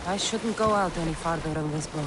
I shouldn't go out any farther on this boat.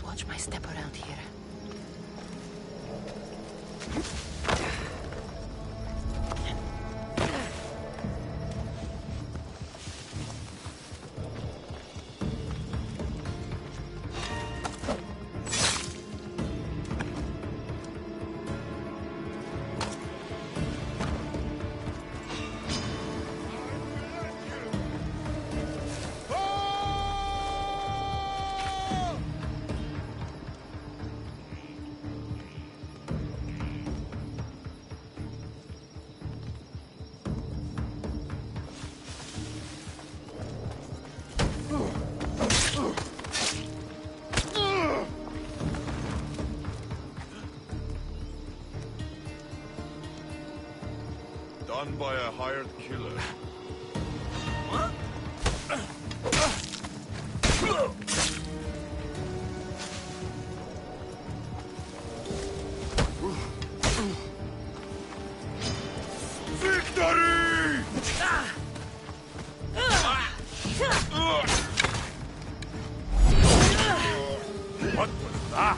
Watch my step around here. Done by a hired killer. What? Victory! What was that?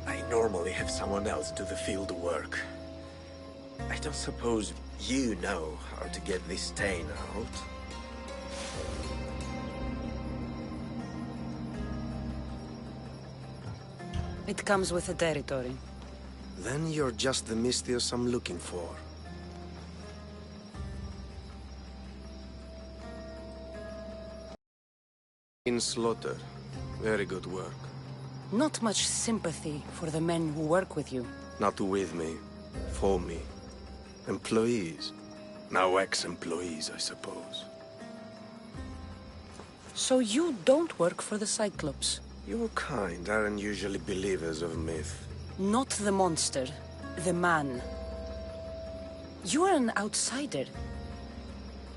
I normally have someone else do the field work. I don't suppose you know how to get this stain out. It comes with the territory. Then you're just the Mystios I'm looking for. In slaughter. Very good work. Not much sympathy for the men who work with you. Not with me. For me. Employees. Now ex-employees, I suppose. So you don't work for the Cyclops? Your kind aren't usually believers of myth. Not the monster, the man. You are an outsider.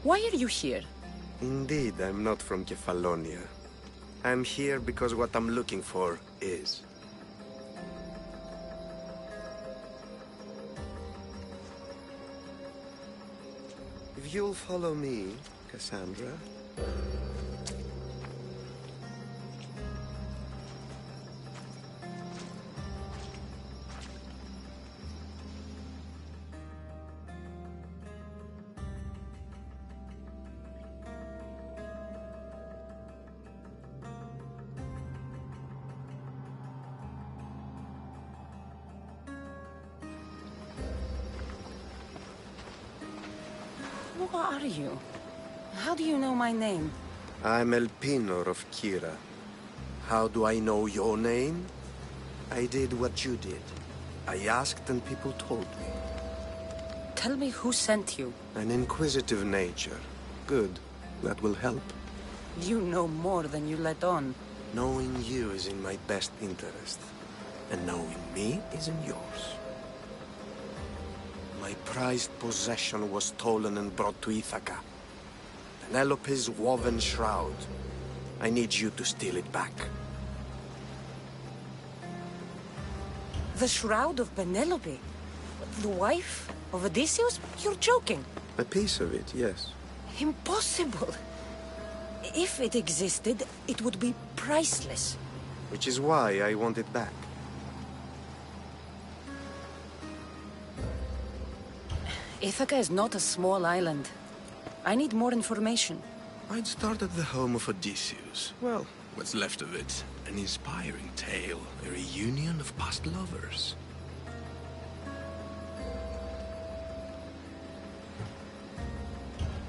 Why are you here? Indeed, I'm not from Kefalonia. I'm here because what I'm looking for is. If you'll follow me, Cassandra... Who are you? How do you know my name? I'm Elpinor of Kira. How do I know your name? I did what you did. I asked and people told me. Tell me who sent you. An inquisitive nature. Good. That will help. You know more than you let on. Knowing you is in my best interest. And knowing me is in yours. My prized possession was stolen and brought to Ithaca. Penelope's woven shroud. I need you to steal it back. The shroud of Penelope? The wife of Odysseus? You're joking. A piece of it, yes. Impossible. If it existed, it would be priceless. Which is why I want it back. Ithaca is not a small island. I need more information. I'd start at the home of Odysseus. Well, what's left of it. An inspiring tale, a reunion of past lovers.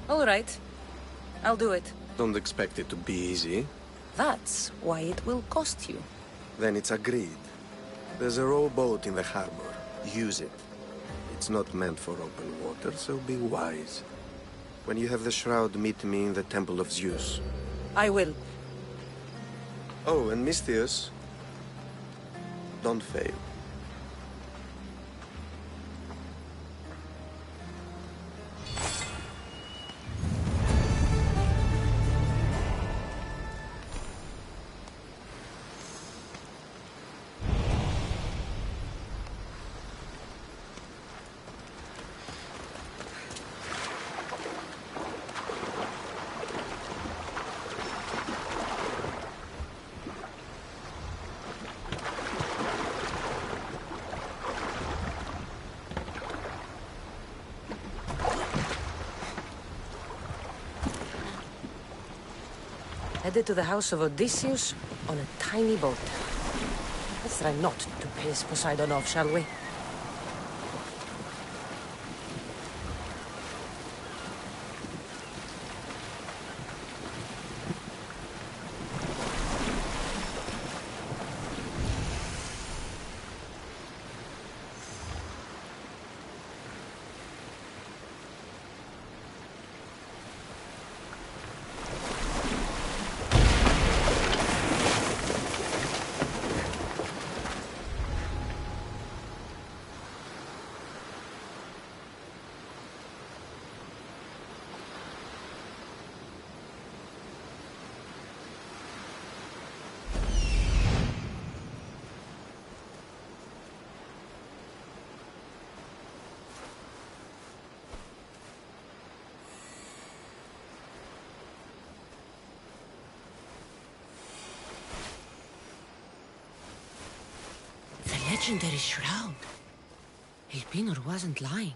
All right. I'll do it. Don't expect it to be easy. That's why it will cost you. Then it's agreed. There's a rowboat in the harbor. Use it. It's not meant for open water, so be wise. When you have the shroud, meet me in the Temple of Zeus. I will. Oh, and Mystios, don't fail. Headed to the house of Odysseus on a tiny boat. Let's try not to piss Poseidon off, shall we? legendary shroud. Elpinor wasn't lying.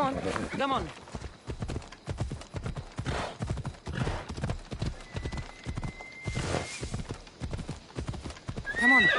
Come on, come on. Come on.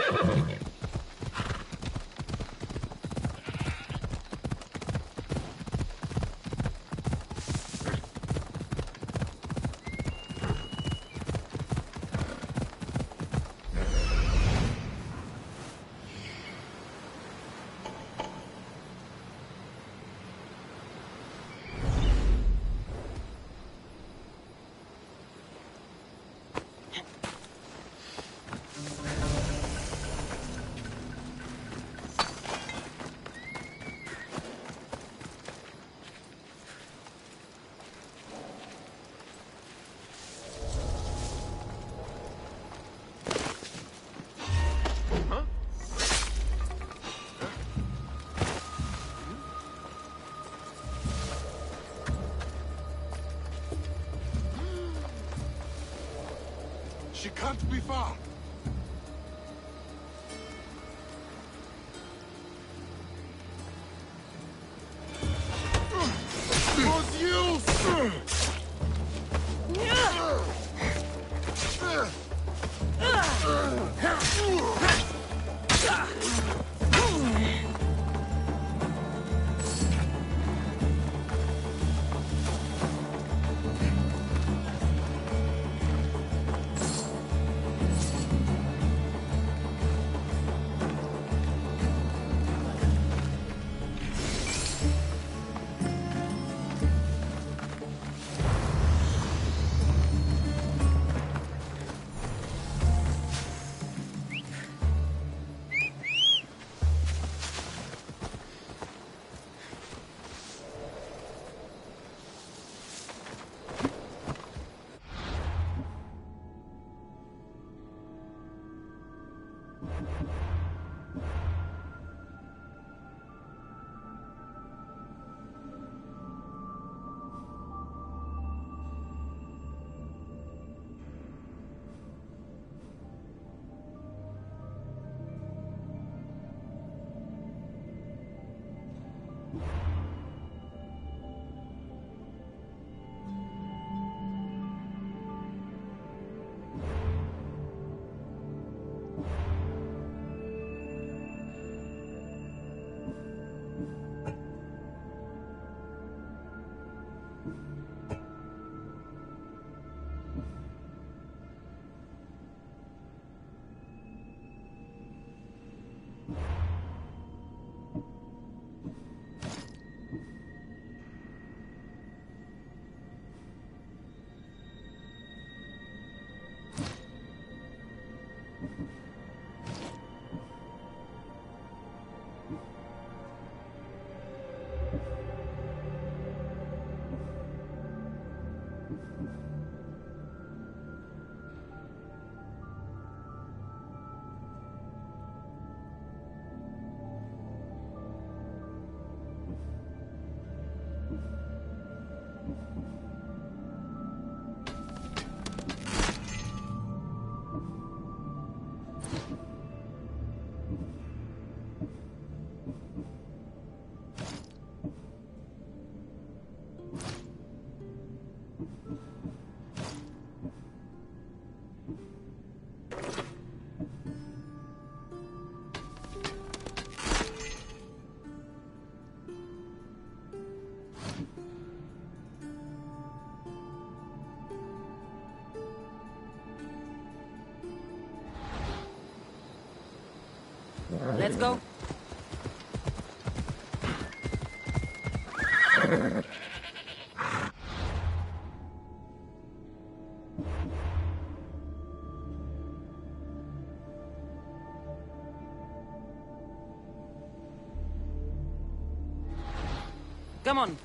She can't be far. Was used! Let's go. Come on.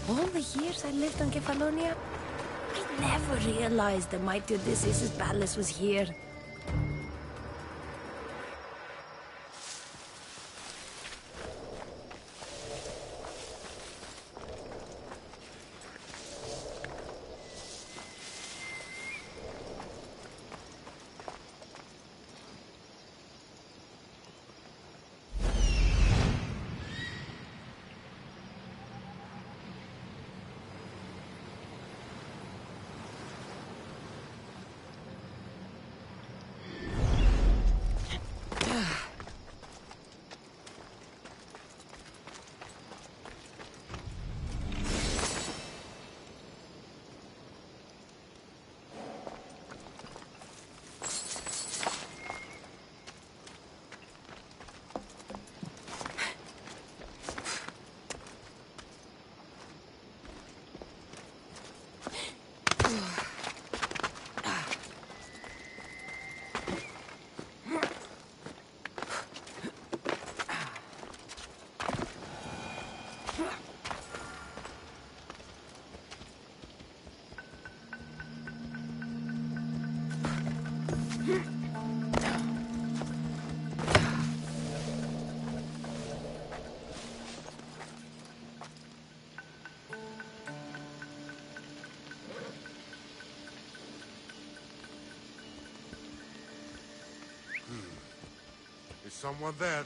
All the years I lived on Kefalonia, I never realized the mighty Odysseus' palace was here. Is someone there?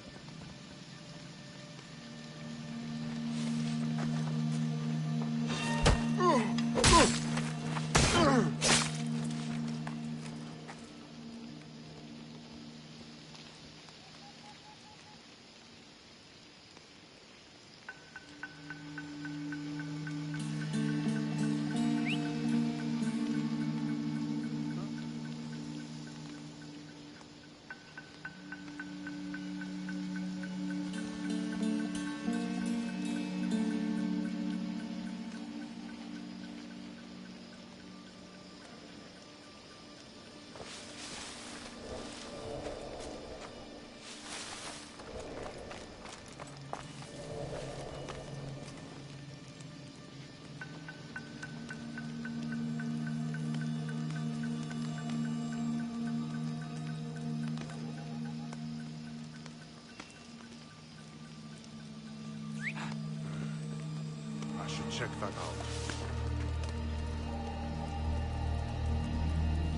I should check that out.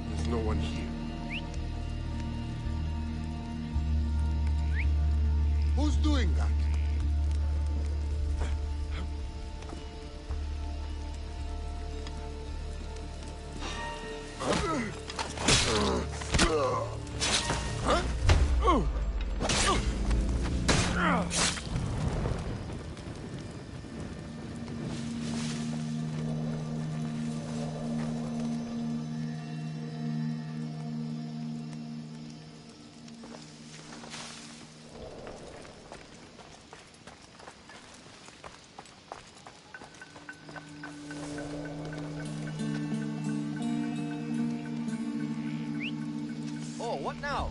There's no one here. Who's doing that? Oh, what now?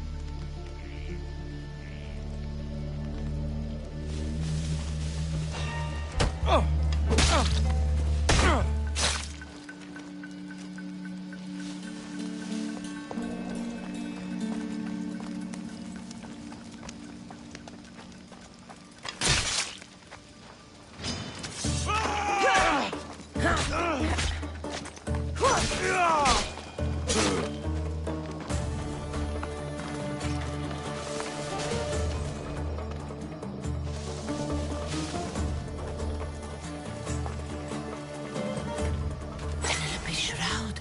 Penelope's shroud.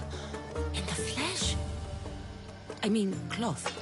In the flesh. I mean, cloth.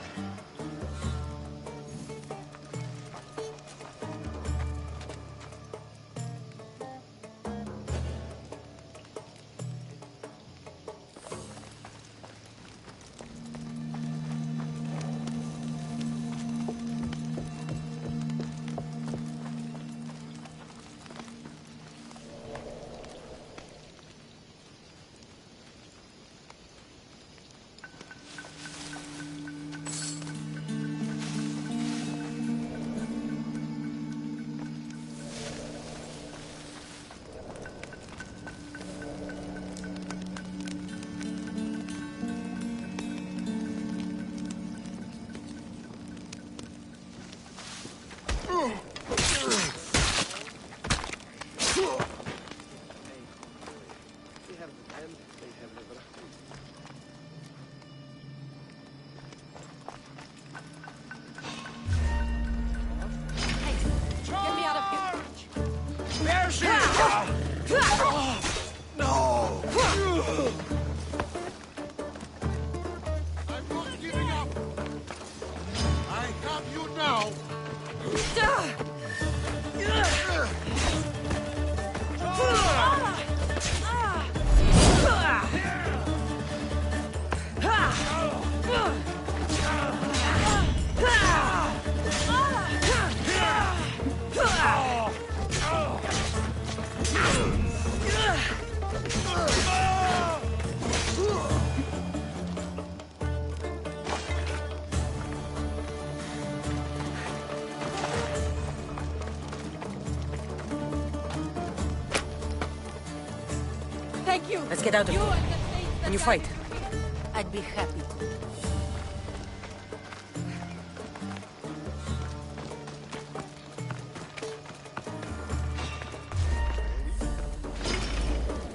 you! Let's get out of You here. and the things that Can you I fight? fear. I'd be happy to.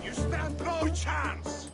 You stand no chance!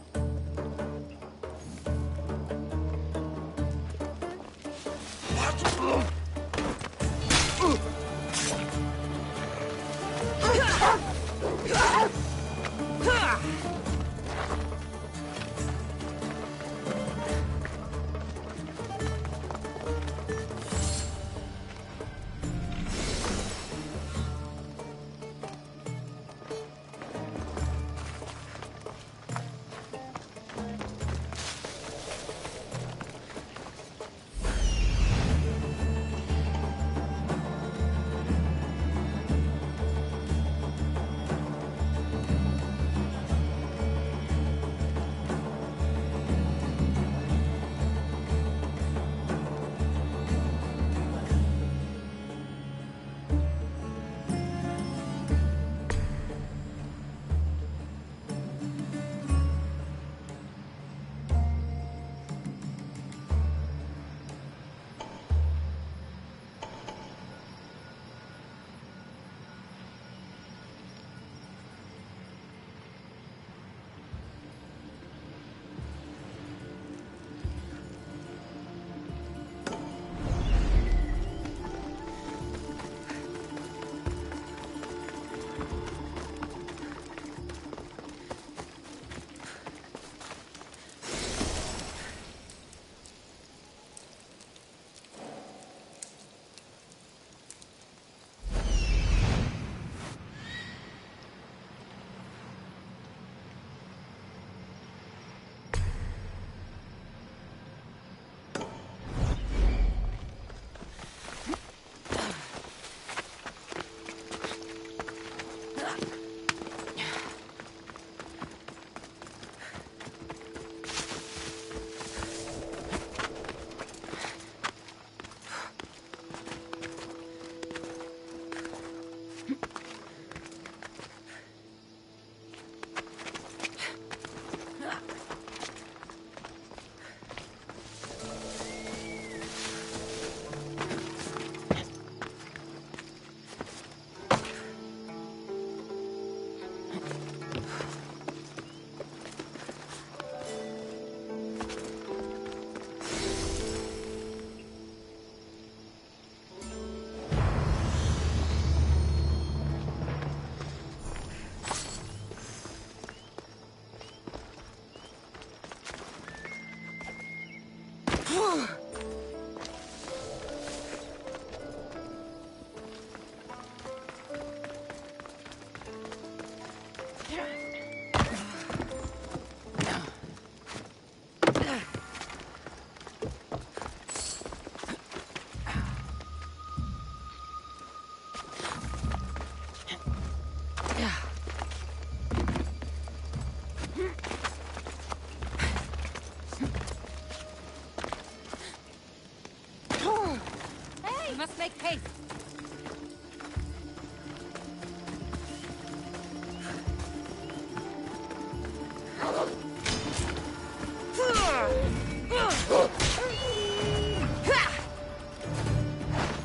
We must make haste.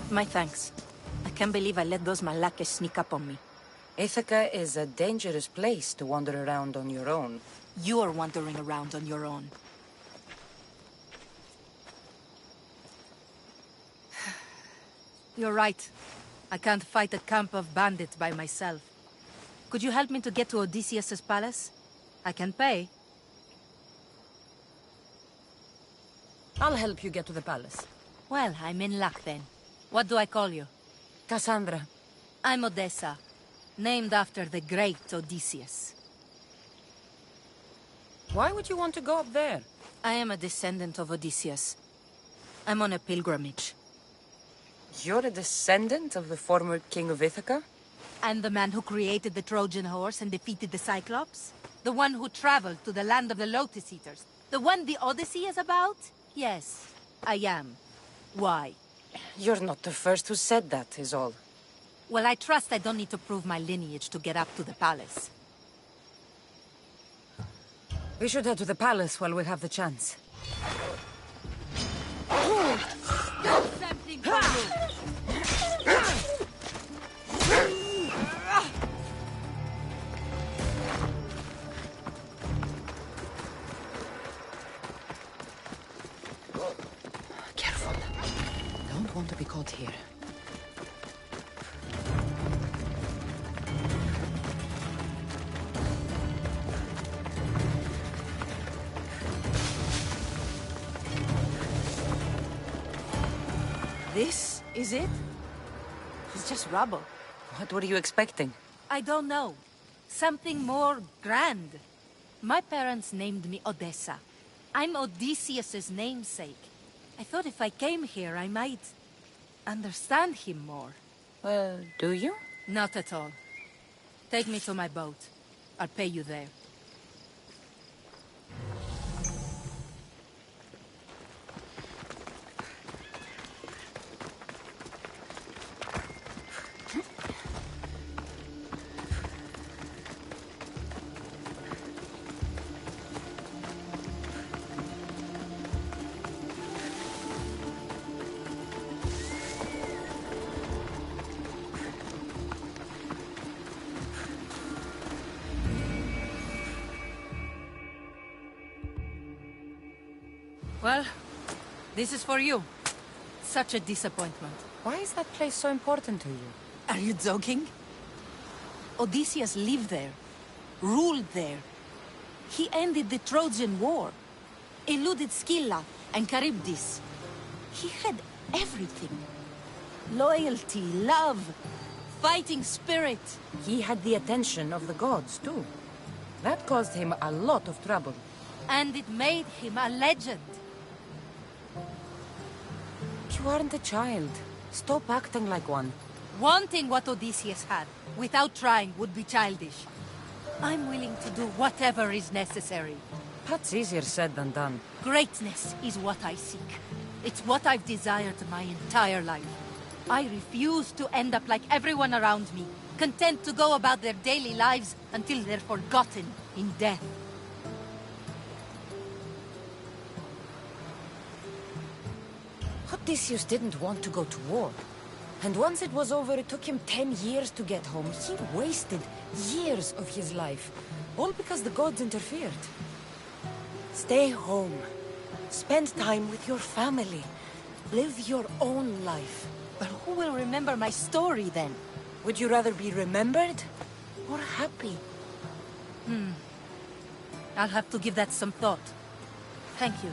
My thanks. I can't believe I let those Malakas sneak up on me. Ithaca is a dangerous place to wander around on your own. You're wandering around on your own. You're right. I can't fight a camp of bandits by myself. Could you help me to get to Odysseus's palace? I can pay. I'll help you get to the palace. Well, I'm in luck then. What do I call you? Cassandra. I'm Odessa, named after the great Odysseus. Why would you want to go up there? I am a descendant of Odysseus. I'm on a pilgrimage. You're a descendant of the former king of Ithaca? And the man who created the Trojan horse and defeated the Cyclops? The one who traveled to the land of the Lotus Eaters? The one the Odyssey is about? Yes, I am. Why? You're not the first who said that, is all. Well, I trust I don't need to prove my lineage to get up to the palace. We should head to the palace while we have the chance. Something for you. Careful. Don't want to be caught here. This is it? It's just rubble. What were you expecting? I don't know. Something more grand. My parents named me Odessa. I'm Odysseus's namesake. I thought if I came here, I might understand him more. Well, do you? Not at all. Take me to my boat. I'll pay you there. Well, this is for you. Such a disappointment. Why is that place so important to you? Are you joking? Odysseus lived there, ruled there. He ended the Trojan War, eluded Scylla and Charybdis. He had everything. Loyalty, love, fighting spirit. He had the attention of the gods, too. That caused him a lot of trouble. And it made him a legend. You aren't a child. Stop acting like one. Wanting what Odysseus had, without trying, would be childish. I'm willing to do whatever is necessary. That's easier said than done. Greatness is what I seek. It's what I've desired my entire life. I refuse to end up like everyone around me, content to go about their daily lives until they're forgotten in death. Odysseus didn't want to go to war. And once it was over, it took him 10 years to get home. He wasted years of his life, all because the gods interfered. Stay home. Spend time with your family. Live your own life. But who will remember my story then? Would you rather be remembered or happy? I'll have to give that some thought. Thank you.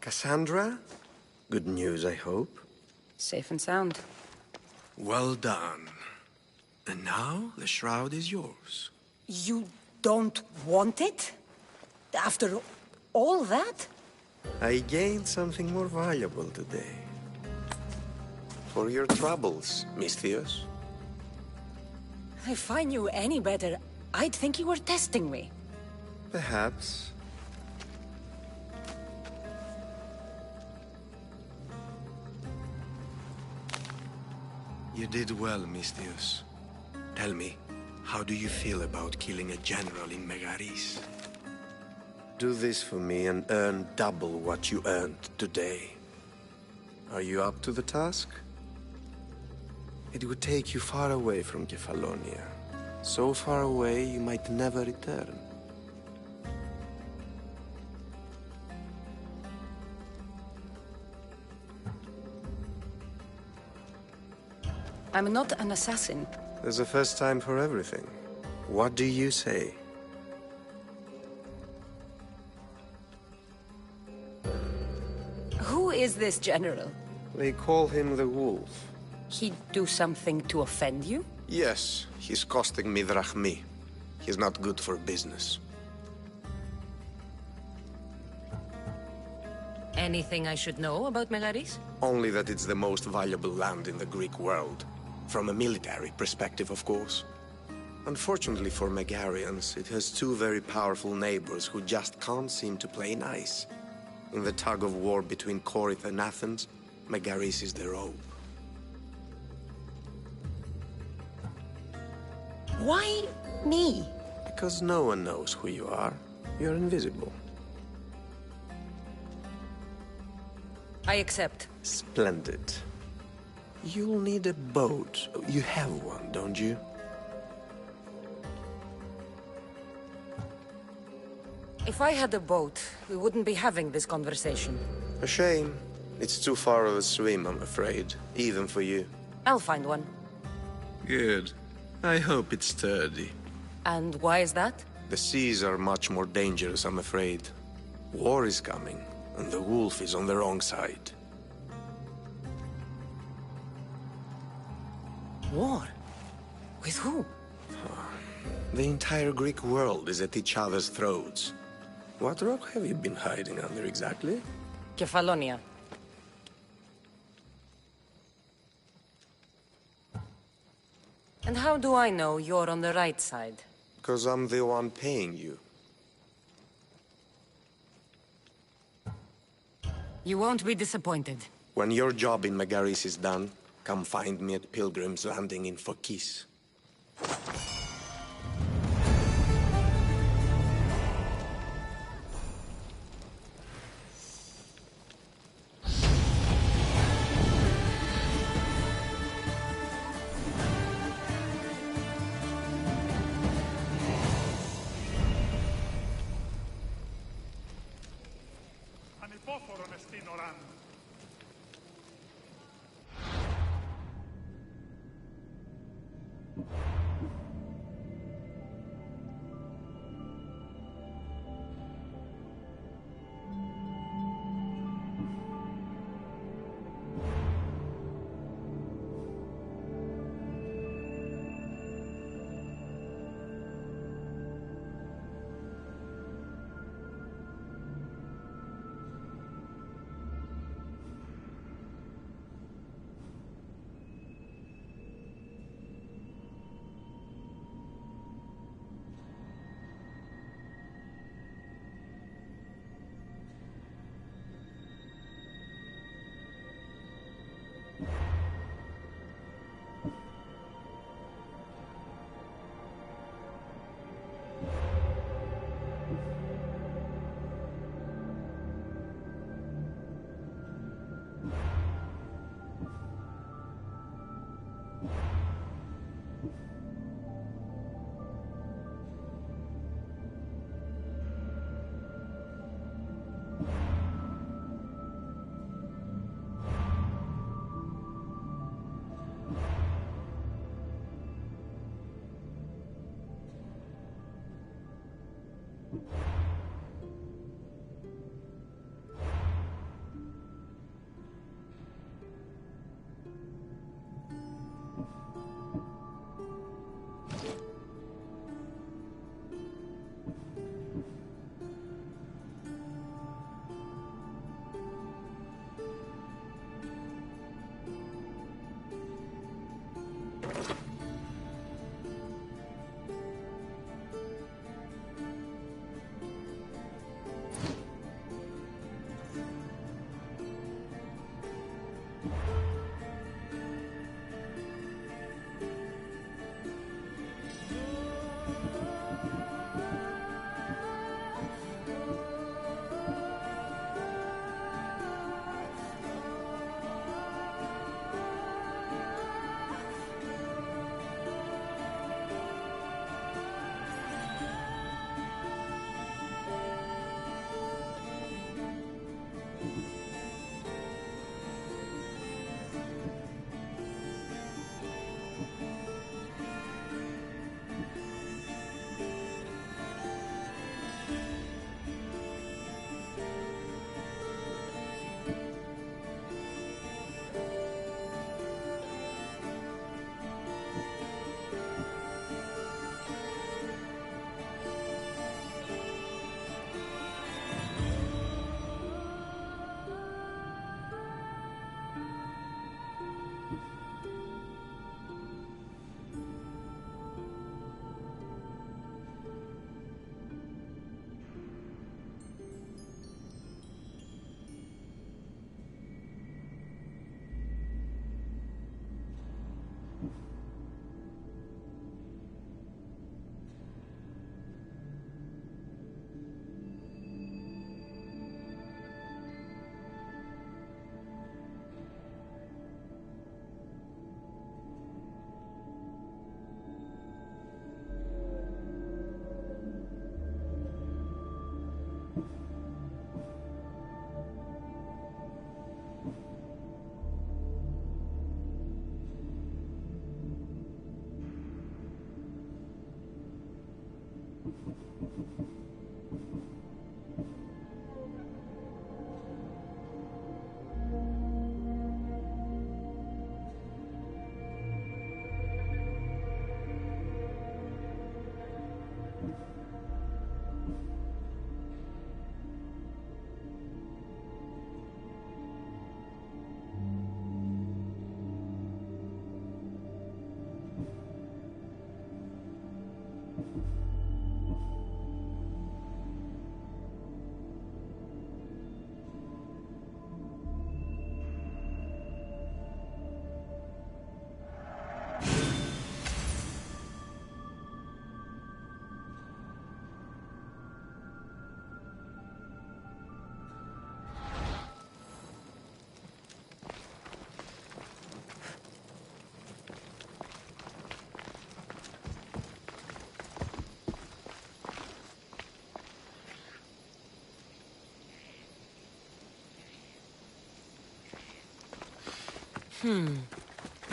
Cassandra? Good news, I hope. Safe and sound. Well done. And now, the shroud is yours. You don't want it? After all that? I gained something more valuable today. For your troubles, Miss Theos. If I knew any better, I'd think you were testing me. Perhaps. You did well, Miss Theos. Tell me, how do you feel about killing a general in Megaris? Do this for me and earn double what you earned today. Are you up to the task? It would take you far away from Kefalonia. So far away you might never return. I'm not an assassin. There's a first time for everything. What do you say? Who is this general? They call him the Wolf. He'd do something to offend you? Yes, he's costing me drachmi. He's not good for business. Anything I should know about Megaris? Only that it's the most valuable land in the Greek world. From a military perspective, of course. Unfortunately for Megarians, it has two very powerful neighbors who just can't seem to play nice. In the tug-of-war between Corinth and Athens, Megaris is the rope. Why me? Because no one knows who you are. You're invisible. I accept. Splendid. You'll need a boat. You have one, don't you? If I had a boat, we wouldn't be having this conversation. A shame. It's too far of a swim, I'm afraid. Even for you. I'll find one. Good. I hope it's sturdy. And why is that? The seas are much more dangerous, I'm afraid. War is coming, and the wolf is on the wrong side. War? With who? The entire Greek world is at each other's throats. What rock have you been hiding under exactly? Kefalonia. And how do I know you're on the right side? Because I'm the one paying you. You won't be disappointed. When your job in Megaris is done, come find me at Pilgrim's Landing in Phokis.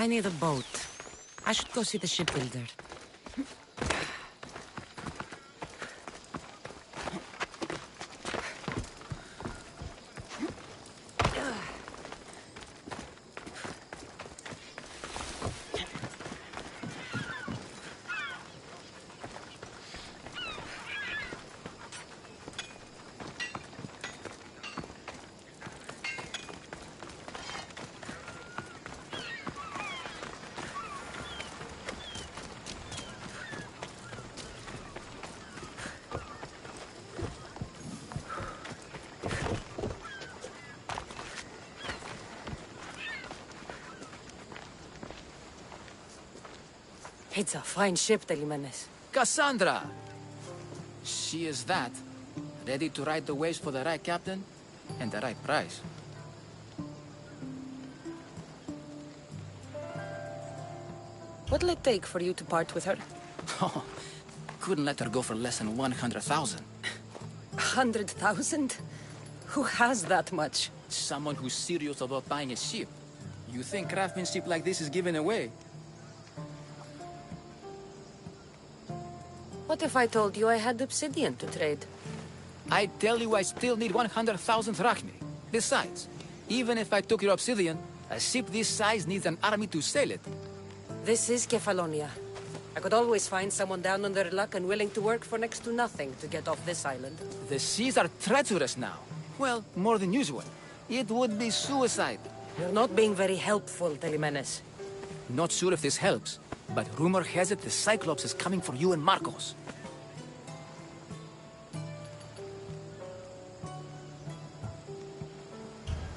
I need a boat. I should go see the shipbuilder. It's a fine ship, Telimanes. Cassandra! She is that. Ready to ride the waves for the right captain and the right price. What'll it take for you to part with her? Oh, couldn't let her go for less than 100,000. 100,000? Who has that much? Someone who's serious about buying a ship. You think craftsmanship like this is given away? What if I told you I had obsidian to trade? I tell you I still need 100,000 drachmi. Besides, even if I took your obsidian, a ship this size needs an army to sail it. This is Kefalonia. I could always find someone down on their luck and willing to work for next to nothing to get off this island. The seas are treacherous now. Well, more than usual. It would be suicide. You're not being very helpful, Telimenes. Not sure if this helps, but rumor has it the Cyclops is coming for you and Marcos.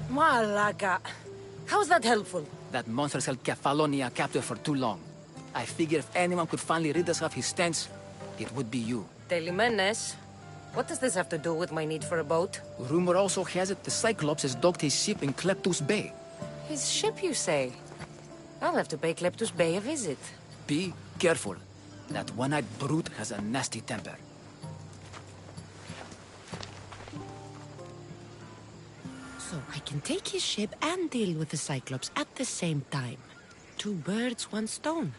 Malaga. How's that helpful? That monster's held Kefalonia captive for too long. I figure if anyone could finally rid us of his stench, it would be you. Telimenes? What does this have to do with my need for a boat? Rumor also has it the Cyclops has docked his ship in Kleptus Bay. His ship, you say? I'll have to pay Kleptus Bay a visit. Be careful. That one-eyed brute has a nasty temper. So I can take his ship and deal with the Cyclops at the same time. 2 birds, 1 stone.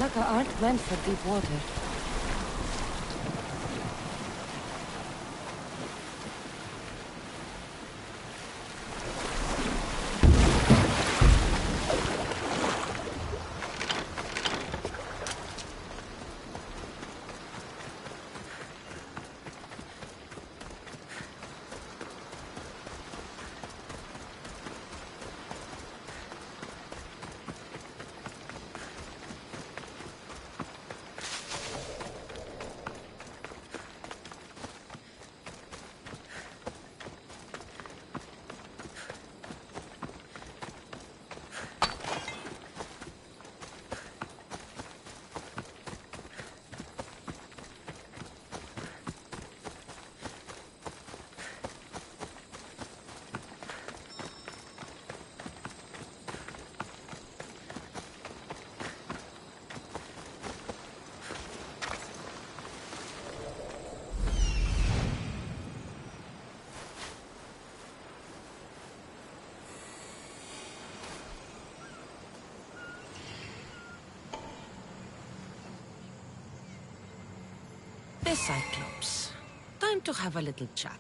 Malaka aren't meant for deep water. The Cyclops. Time to have a little chat.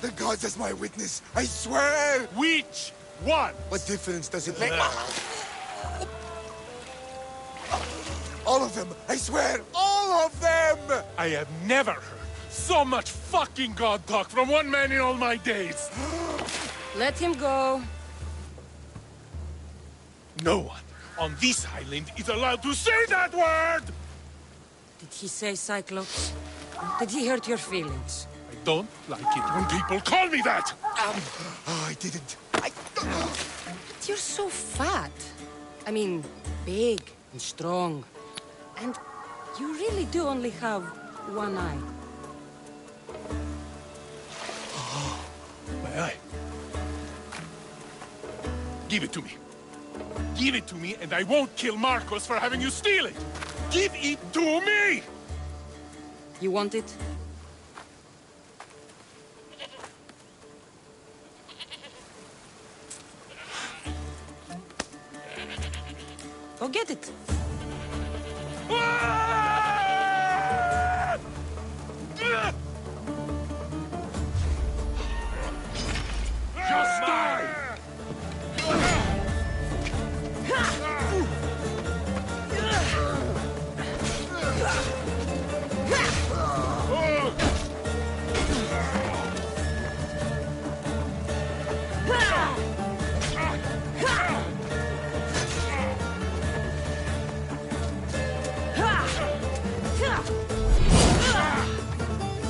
The gods as my witness, I swear! Which one? What difference does it make? All of them! I swear! All of them! I have never heard so much fucking god talk from one man in all my days. Let him go. No one on this island is allowed to say that word! Did he say Cyclops? Did he hurt your feelings? I don't like it when people call me that! Oh, I didn't. But you're so fat. I mean, big and strong. And you really do only have one eye. My eye. Give it to me. Give it to me, and I won't kill Marcos for having you steal it! Give it to me! You want it? Go get it. Just die!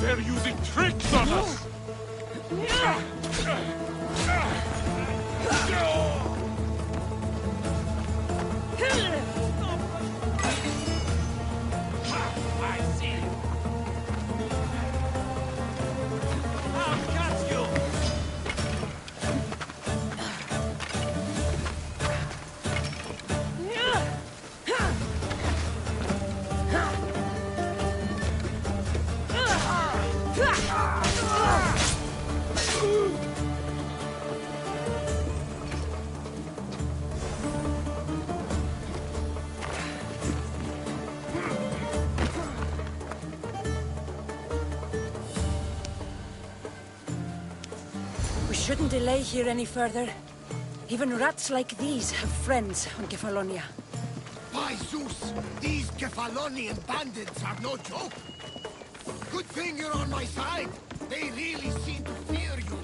They're using tricks on us! I see you! I'll catch you! We shouldn't delay here any further. Even rats like these have friends on Kefalonia. By Zeus, these Kefalonian bandits are no joke. Good thing you're on my side. They really seem to fear you.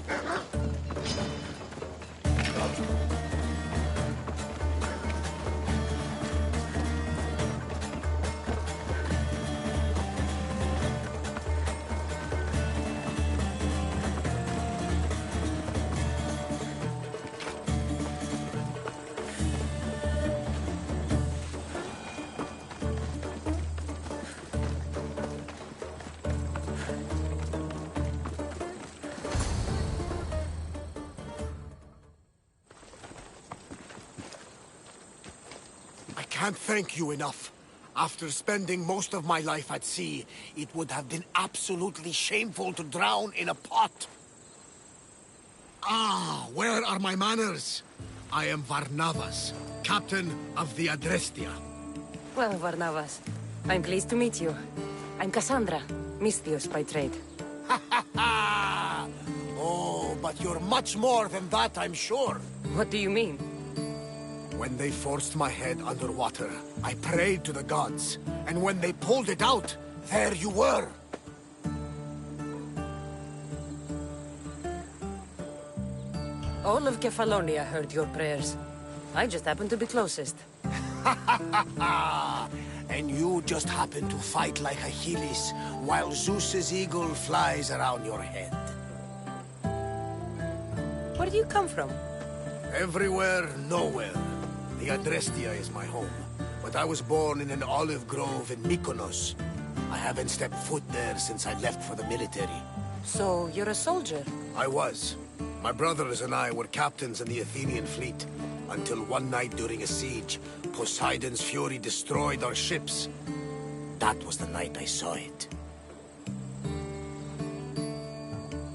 can't thank you enough. After spending most of my life at sea, it would have been absolutely shameful to drown in a pot. Ah, where are my manners? I am Varnavas, captain of the Adrestia. Well, Varnavas, I'm pleased to meet you. I'm Cassandra, Misthios by trade. Oh, but you're much more than that, I'm sure. What do you mean? When they forced my head underwater, I prayed to the gods. And when they pulled it out, there you were. All of Kefalonia heard your prayers. I just happened to be closest. And you just happen to fight like Achilles, while Zeus's eagle flies around your head. Where do you come from? Everywhere, nowhere. The Adrestia is my home, but I was born in an olive grove in Mykonos. I haven't stepped foot there since I left for the military. So, you're a soldier? I was. My brothers and I were captains in the Athenian fleet, until one night during a siege, Poseidon's fury destroyed our ships. That was the night I saw it.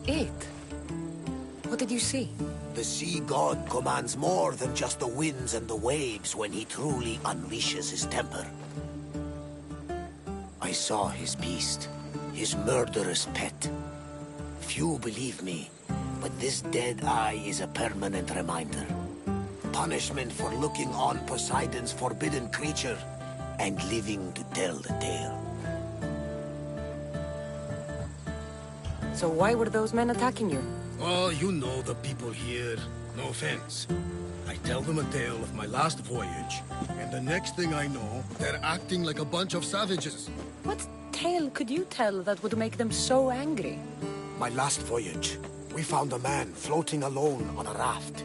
It? What did you see? The sea god commands more than just the winds and the waves when he truly unleashes his temper. I saw his beast, his murderous pet. Few believe me, but this dead eye is a permanent reminder. Punishment for looking on Poseidon's forbidden creature and living to tell the tale. So why were those men attacking you? Oh, you know the people here. No offense. I tell them a tale of my last voyage, and the next thing I know, they're acting like a bunch of savages. What tale could you tell that would make them so angry? My last voyage, we found a man floating alone on a raft.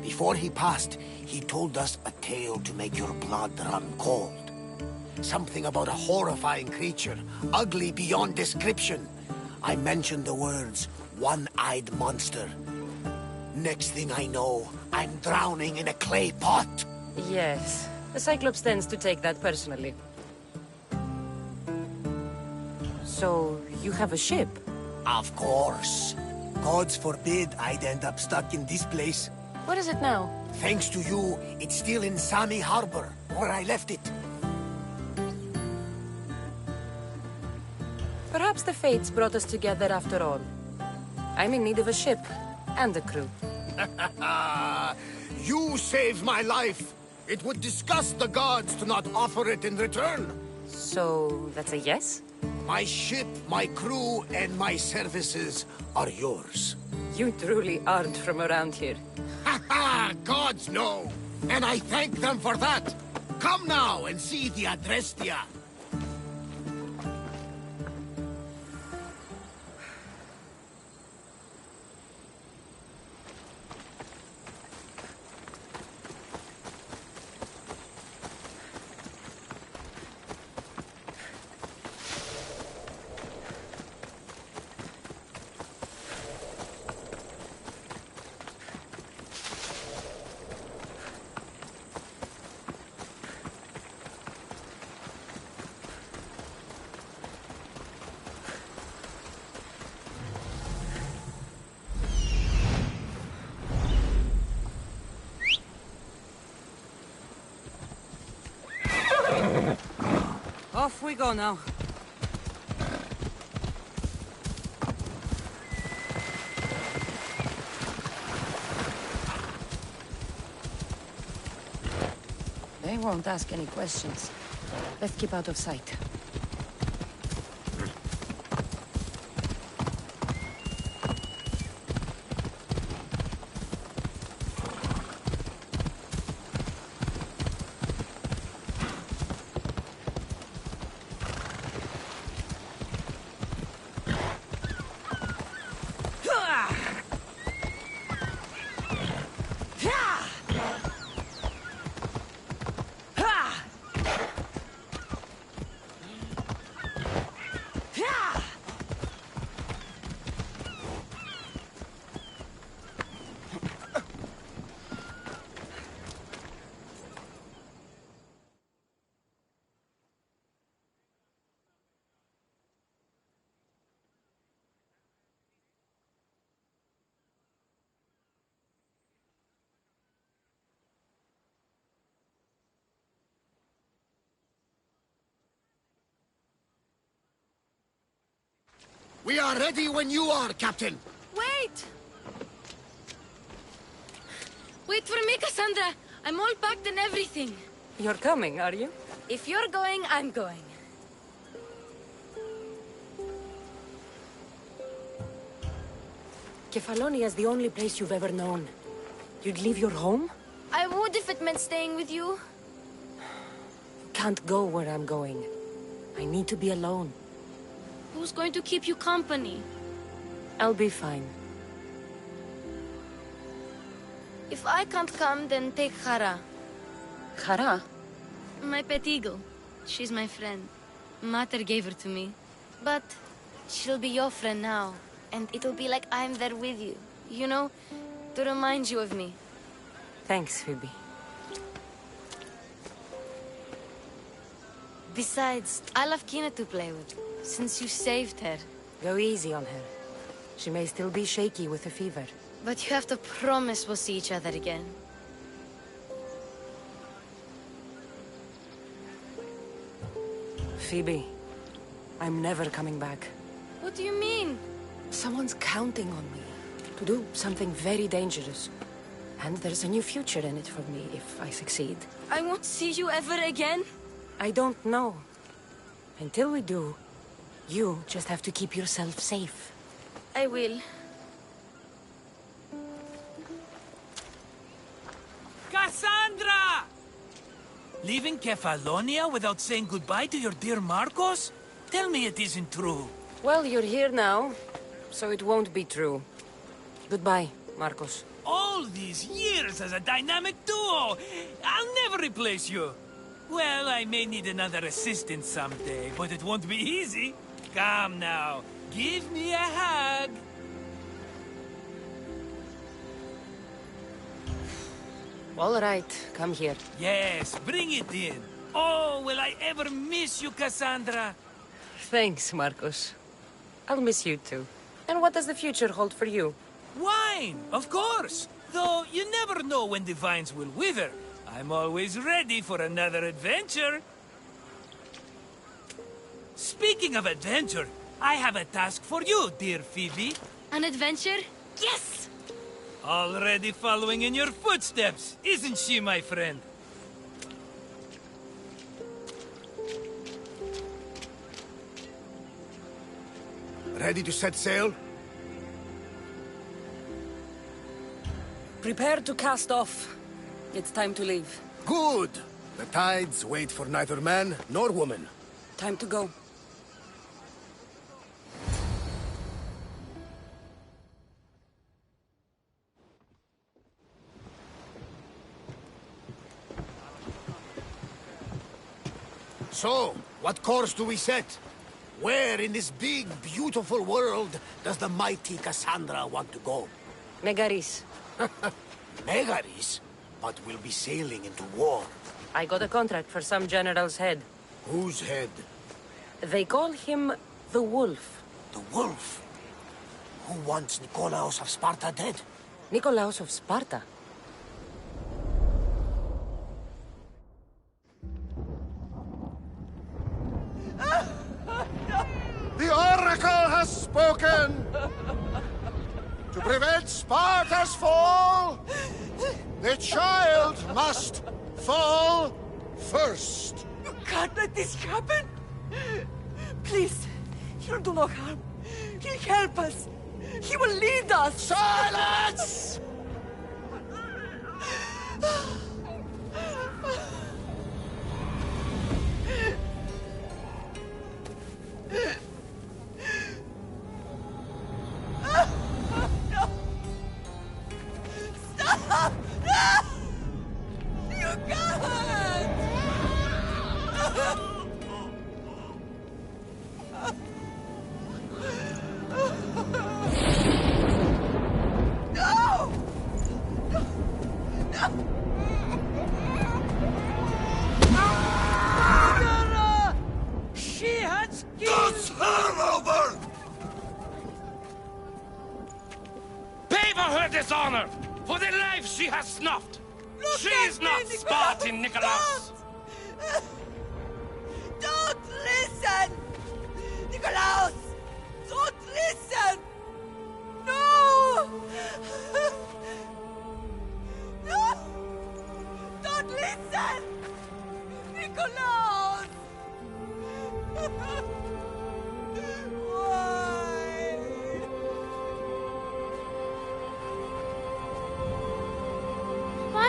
Before he passed, he told us a tale to make your blood run cold. Something about a horrifying creature, ugly beyond description. I mentioned the words, one-eyed monster. Next thing I know, I'm drowning in a clay pot. Yes. The Cyclops tends to take that personally. So, you have a ship? Of course. Gods forbid I'd end up stuck in this place. Where is it now? Thanks to you, it's still in Sami Harbor, where I left it. Perhaps the fates brought us together after all. I'm in need of a ship, and a crew. You saved my life. It would disgust the gods to not offer it in return. So, that's a yes? My ship, my crew, and my services are yours. You truly aren't from around here. Ha ha! Gods know! And I thank them for that! Come now and see the Adrestia! Off we go now. They won't ask any questions. Let's keep out of sight. We are ready when you are, Captain. Wait! Wait for me, Cassandra. I'm all packed and everything. You're coming, are you? If you're going, I'm going. Kefalonia is the only place you've ever known. You'd leave your home? I would if it meant staying with you. You can't go where I'm going. I need to be alone. Who's going to keep you company? I'll be fine. If I can't come, then take Hara. Hara? My pet eagle. She's my friend. Mater gave her to me. But she'll be your friend now. And it'll be like I'm there with you. You know, to remind you of me. Thanks, Phoebe. Besides, I love Kina to play with. Since you saved her. Go easy on her. She may still be shaky with the fever. But you have to promise we'll see each other again. Phoebe, I'm never coming back. What do you mean? Someone's counting on me to do something very dangerous. And there's a new future in it for me if I succeed. I won't see you ever again? I don't know. Until we do, you just have to keep yourself safe. I will. Cassandra! Leaving Kefalonia without saying goodbye to your dear Marcos? Tell me it isn't true. Well, you're here now, so it won't be true. Goodbye, Marcos. All these years as a dynamic duo! I'll never replace you! Well, I may need another assistant someday, but it won't be easy. Come now, give me a hug! All right, come here. Yes, bring it in. Oh, will I ever miss you, Cassandra? Thanks, Marcos. I'll miss you too. And what does the future hold for you? Wine, of course. Though you never know when the vines will wither. I'm always ready for another adventure. Speaking of adventure, I have a task for you, dear Phoebe. An adventure? Yes! Already following in your footsteps, isn't she, my friend? Ready to set sail? Prepare to cast off. It's time to leave. Good! The tides wait for neither man nor woman. Time to go. So, what course do we set? Where in this big, beautiful world does the mighty Cassandra want to go? Megaris. Megaris? But we'll be sailing into war. I got a contract for some general's head. Whose head? They call him the Wolf. The Wolf? Who wants Nikolaos of Sparta dead? Nikolaos of Sparta? The Oracle has spoken! To prevent Sparta's fall, the child must fall first. You can't let this happen! Please, he'll do no harm. He'll help us. He will lead us. Silence! Stop! No! You can't! No! No! Murderer! She has killed... It's her over! Pay for her dishonor! For the life she has snuffed! Look She at is me, not Nicholas! Spartan, Nicholas! Don't listen! Nikolaos! Don't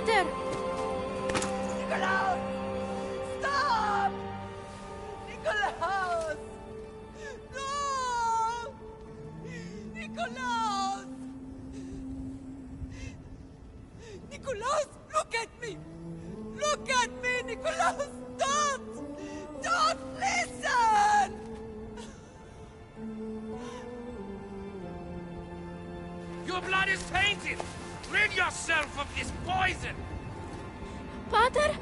Pater! Nikolaus! Stop! Nikolaus! No! Nikolaus! Nikolaus, look at me! Look at me, Nikolaus! Don't! Don't listen! Your blood is tainted! Rid yourself of this poison! Pater?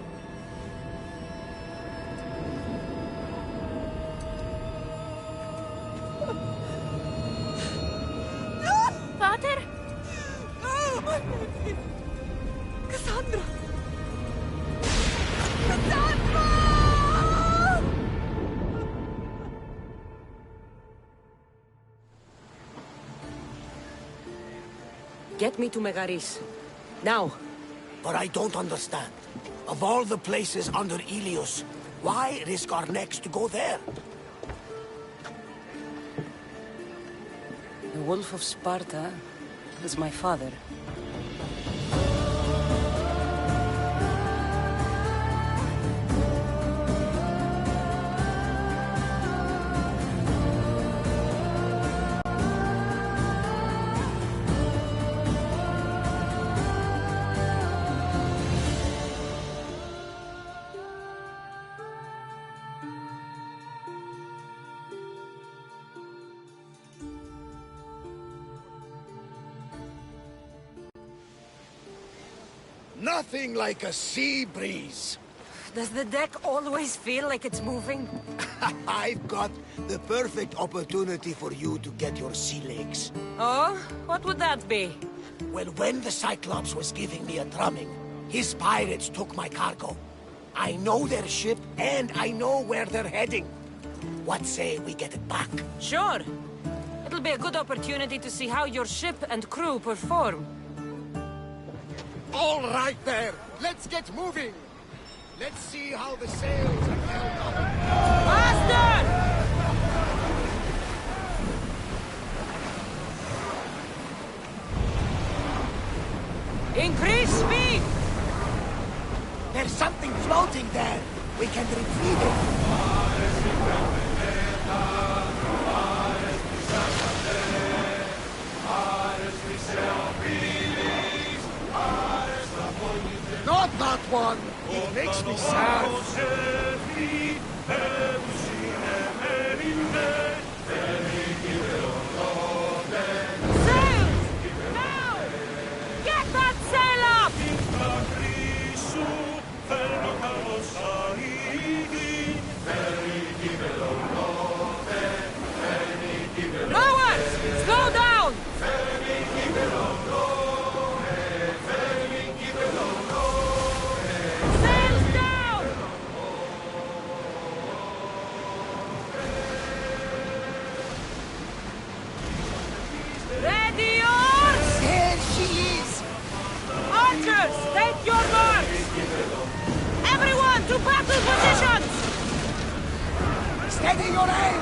Pater? No, my baby! Cassandra! Cassandra! Get me to Megaris. Now. But I don't understand. Of all the places under Ilios, why risk our necks to go there? The Wolf of Sparta is my father. Nothing like a sea breeze. Does the deck always feel like it's moving? I've got the perfect opportunity for you to get your sea legs. Oh? What would that be? Well, when the Cyclops was giving me a drumming, his pirates took my cargo. I know their ship, and I know where they're heading. What say we get it back? Sure. It'll be a good opportunity to see how your ship and crew perform. All right there, let's get moving. Let's see how the sails are held up. Master! Increase speed! There's something floating there. We can retrieve it. Not that one! It makes me sad. Sail! Now! Get that sail up! Rowers! Slow down! Sails down! Ready, oars! There she is! Archers, take your marks! Everyone to battle positions! Steady your aim!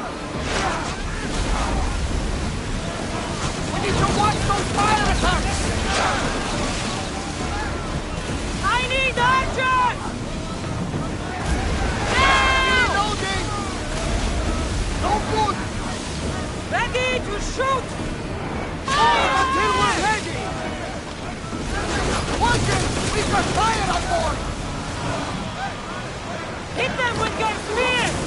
We need to watch those fire attacks! I need archers! Now! Reloading! No good! Ready to shoot! Fire until we're ready! Watching! We've got fire on board! Hit them with your spears!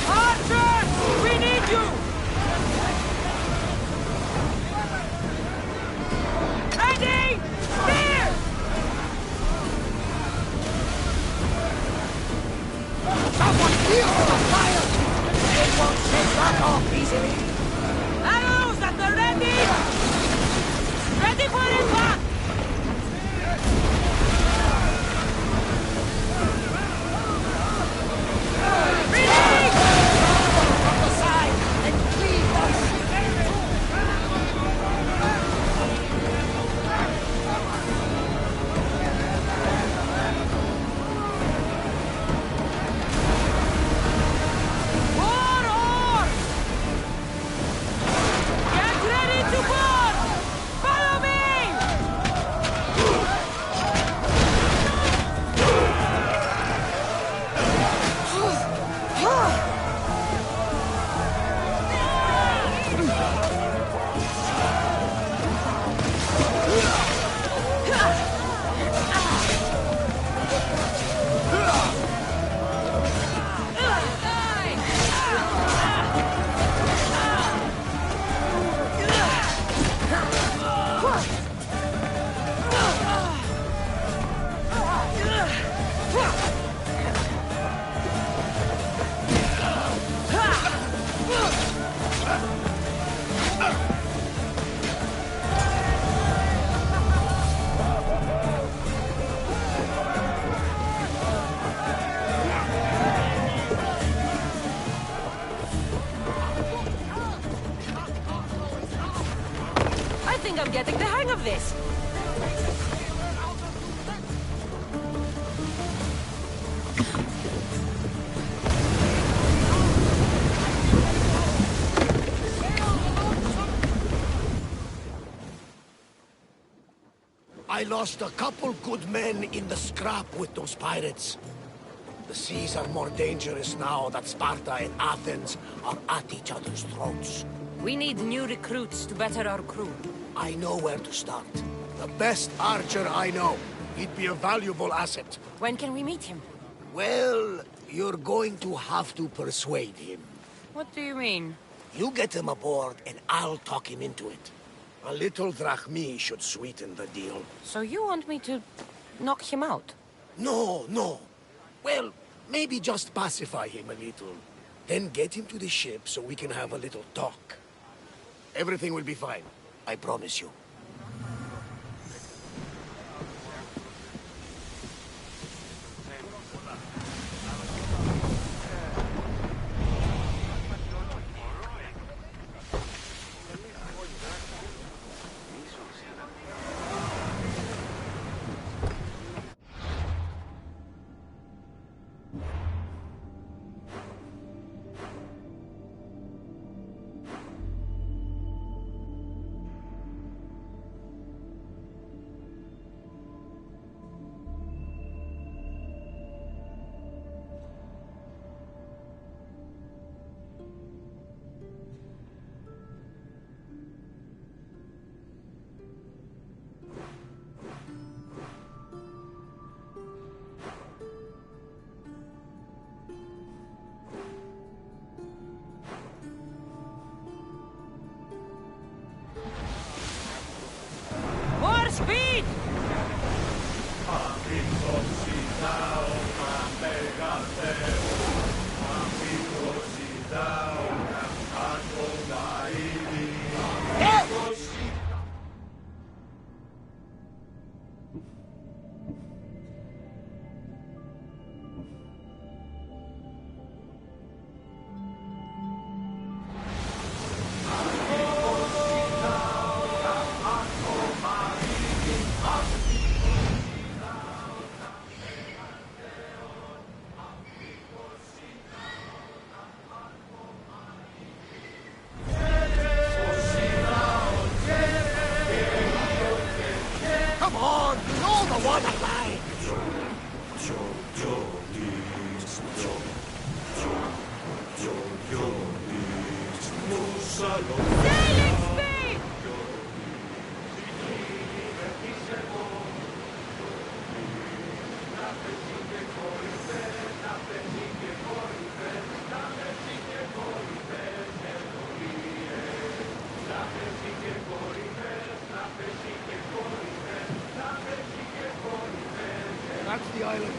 Archers! We need you! Ready! Spear! Someone feel the fire! It won't shake that off easily! Arrows at the ready! Ready for impact! Ready! From the side and cleave our ship in two! More oars! Get ready to board! I think I'm getting the hang of this. I lost a couple good men in the scrap with those pirates. The seas are more dangerous now that Sparta and Athens are at each other's throats. We need new recruits to better our crew. I know where to start. The best archer I know. He'd be a valuable asset. When can we meet him? Well, you're going to have to persuade him. What do you mean? You get him aboard and I'll talk him into it. A little drachmi should sweeten the deal. So you want me to knock him out? No, no. Well, maybe just pacify him a little. Then get him to the ship so we can have a little talk. Everything will be fine. I promise you. More speed! Come on! You're the one alive! Sailing speed! That's the island.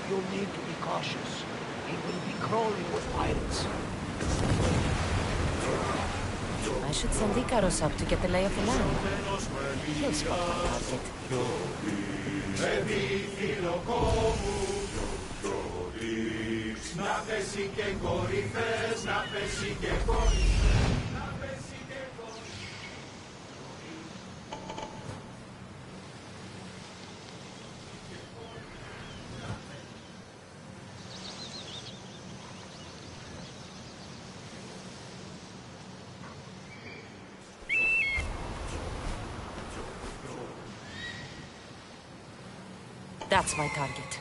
You'll need to be cautious. It will be crawling with pirates. I should send Icaros up to get the lay of the land. He'll spot my target. That's my target.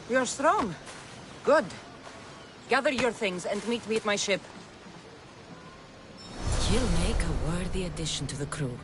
You're strong. Good. Gather your things and meet me at my ship. You'll make a worthy addition to the crew.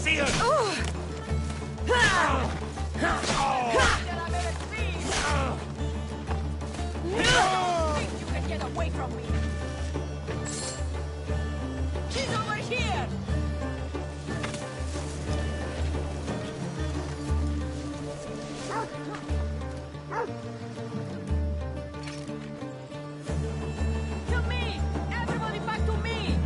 See her! Think you can get away from me? She's over here! To me! Everybody back to me!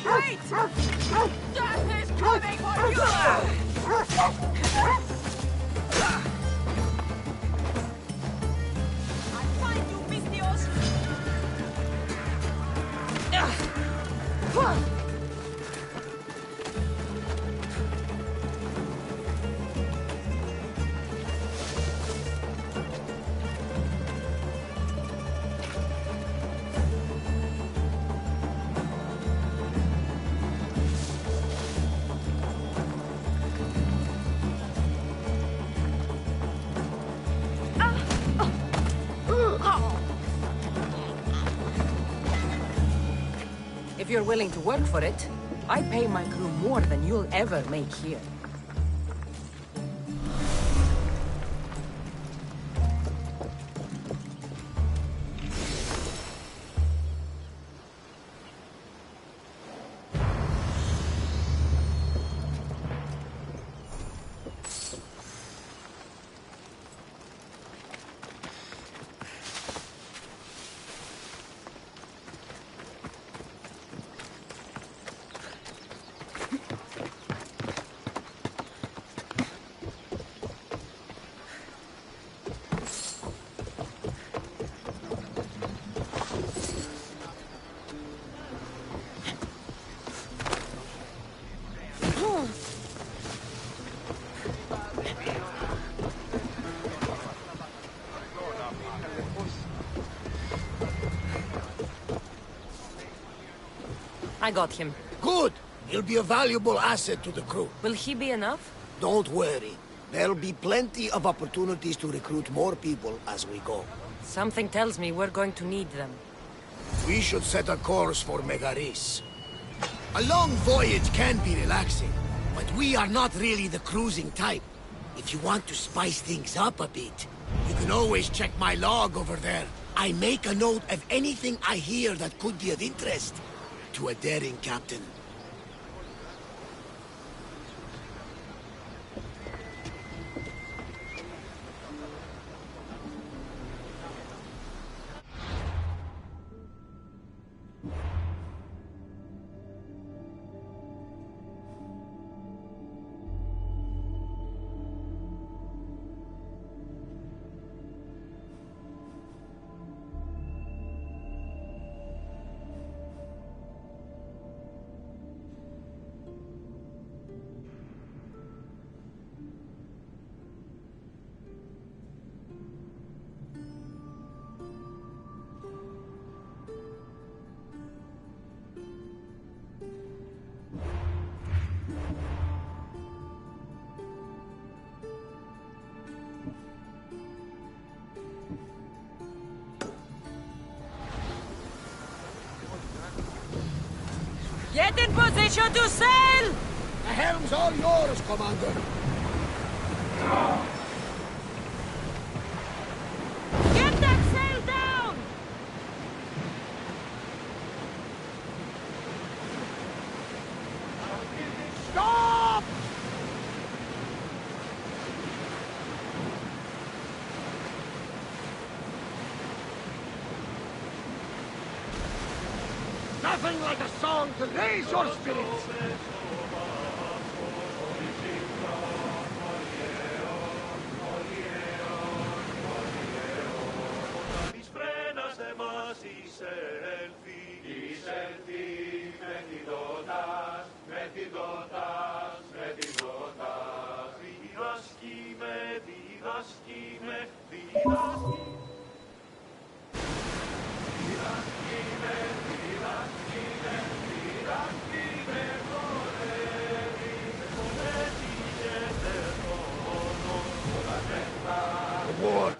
Wait! Death is coming for you! I find you, Mistios! If you're willing to work for it, I pay my crew more than you'll ever make here. I got him. Good! He'll be a valuable asset to the crew. Will he be enough? Don't worry. There'll be plenty of opportunities to recruit more people as we go. Something tells me we're going to need them. We should set a course for Megaris. A long voyage can be relaxing, but we are not really the cruising type. If you want to spice things up a bit, you can always check my log over there. I make a note of anything I hear that could be of interest to a daring captain. Get in position to sail! The helm's all yours, Commander. Get that sail down! Stop! Nothing like a song to raise your spirits! War.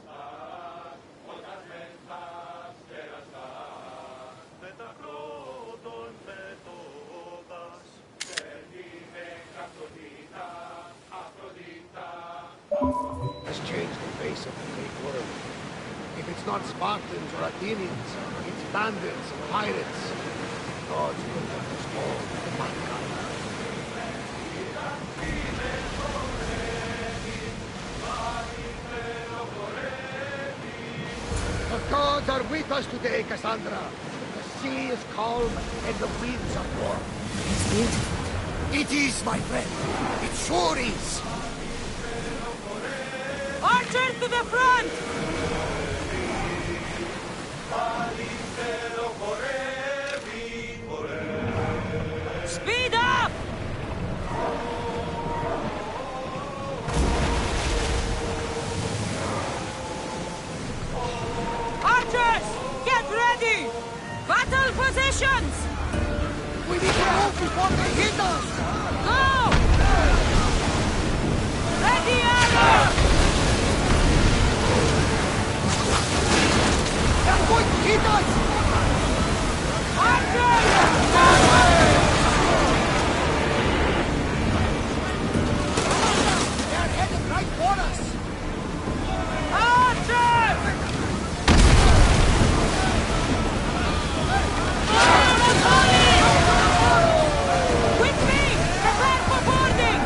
Has changed the face of the great world. If it's not Spartans or Athenians, it's bandits and pirates. Gods will let us all to mankind. The gods are with us today, Cassandra. The sea is calm and the winds are warm. It's beautiful. It is, my friend. It sure is. Archers to the front! Speed up! Archers, get ready! Battle positions! We need to move before they hit us! Go! Ready, arrows! They're going to hit us! They're headed right for us! With me! Prepare for boarding!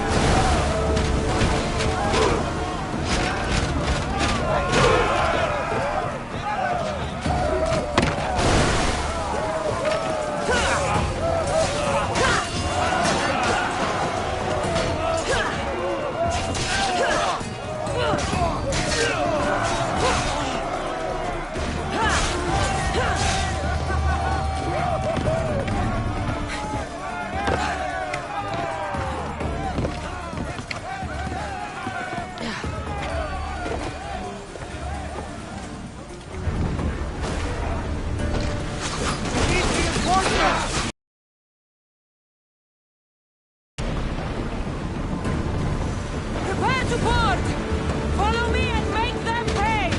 Prepare to board! Follow me and make them pay!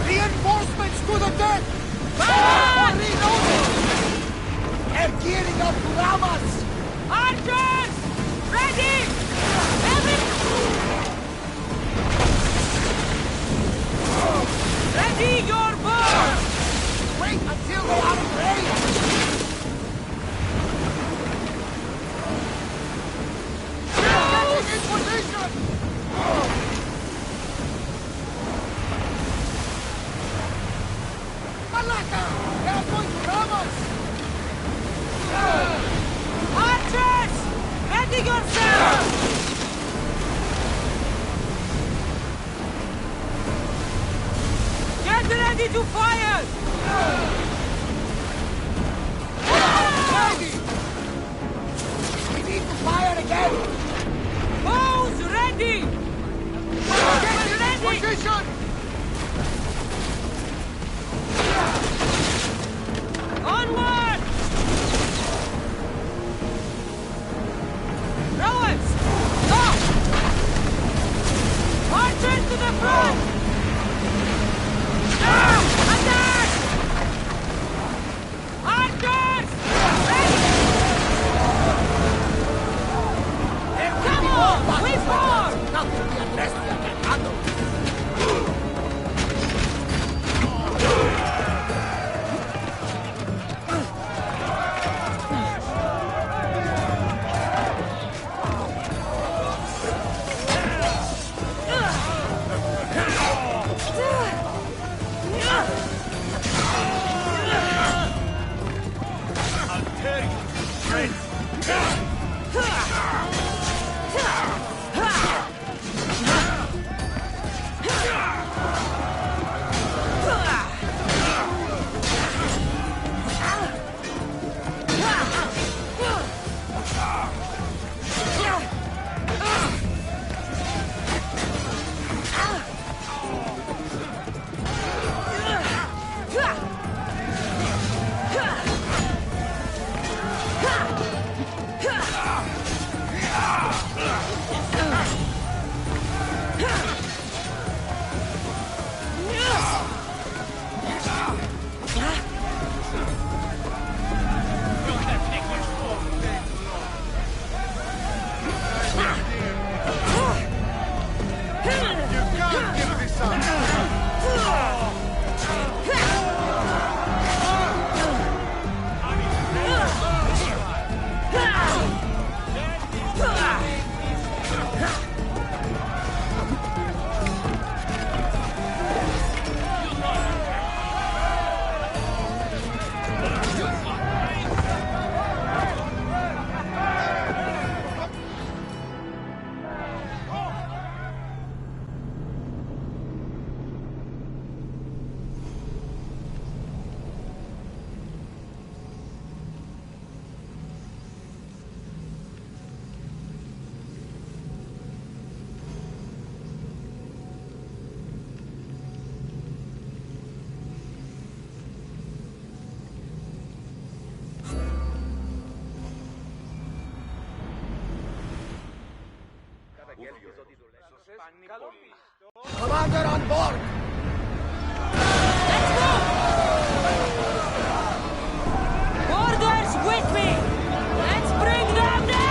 Reinforcements to the deck! They're gearing up to ram us! Archers! Ready! Ready your bow! Wait until they are in range! They're getting in position! Malaka! They're going to ram us! Archers! Ready yourselves! Get ready to fire! Ready! We need to fire again! Bows ready! Get ready! Position! Onward! Rowers! Stop! Marchers to the front! Attack! Archers! Ready! Come on! We form! Not to be a bestia can handle! Commander on board! Let's go! Orders with me! Let's bring them down!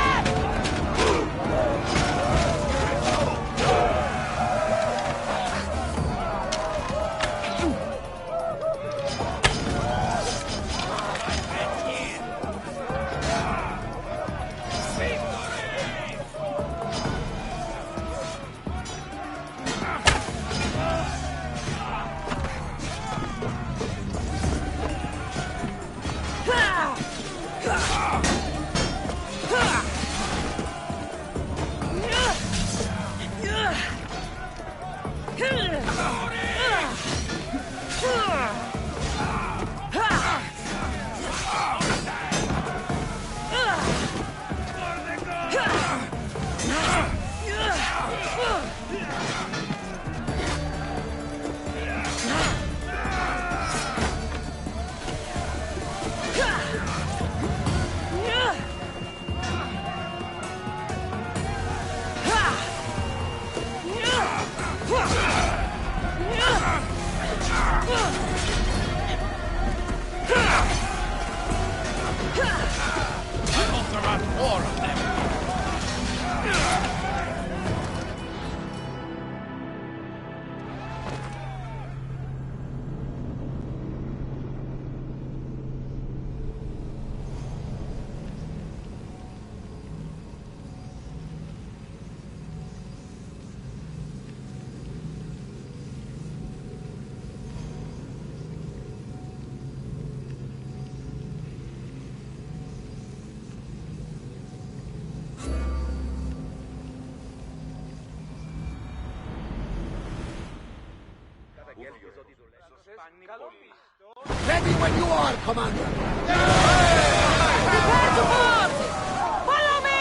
Ready when you are, Commander! Prepare to board! Follow me!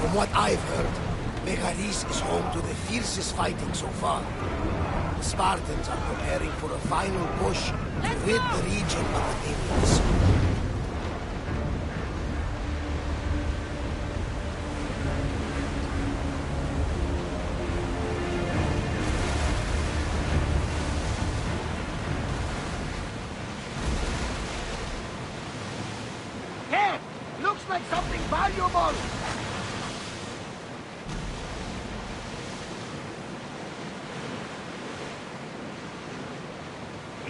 From what I've heard, Megaris is home to the fiercest fighting so far. The Spartans are preparing for a final push to rid the region of the Athenians. Hey! Looks like something valuable!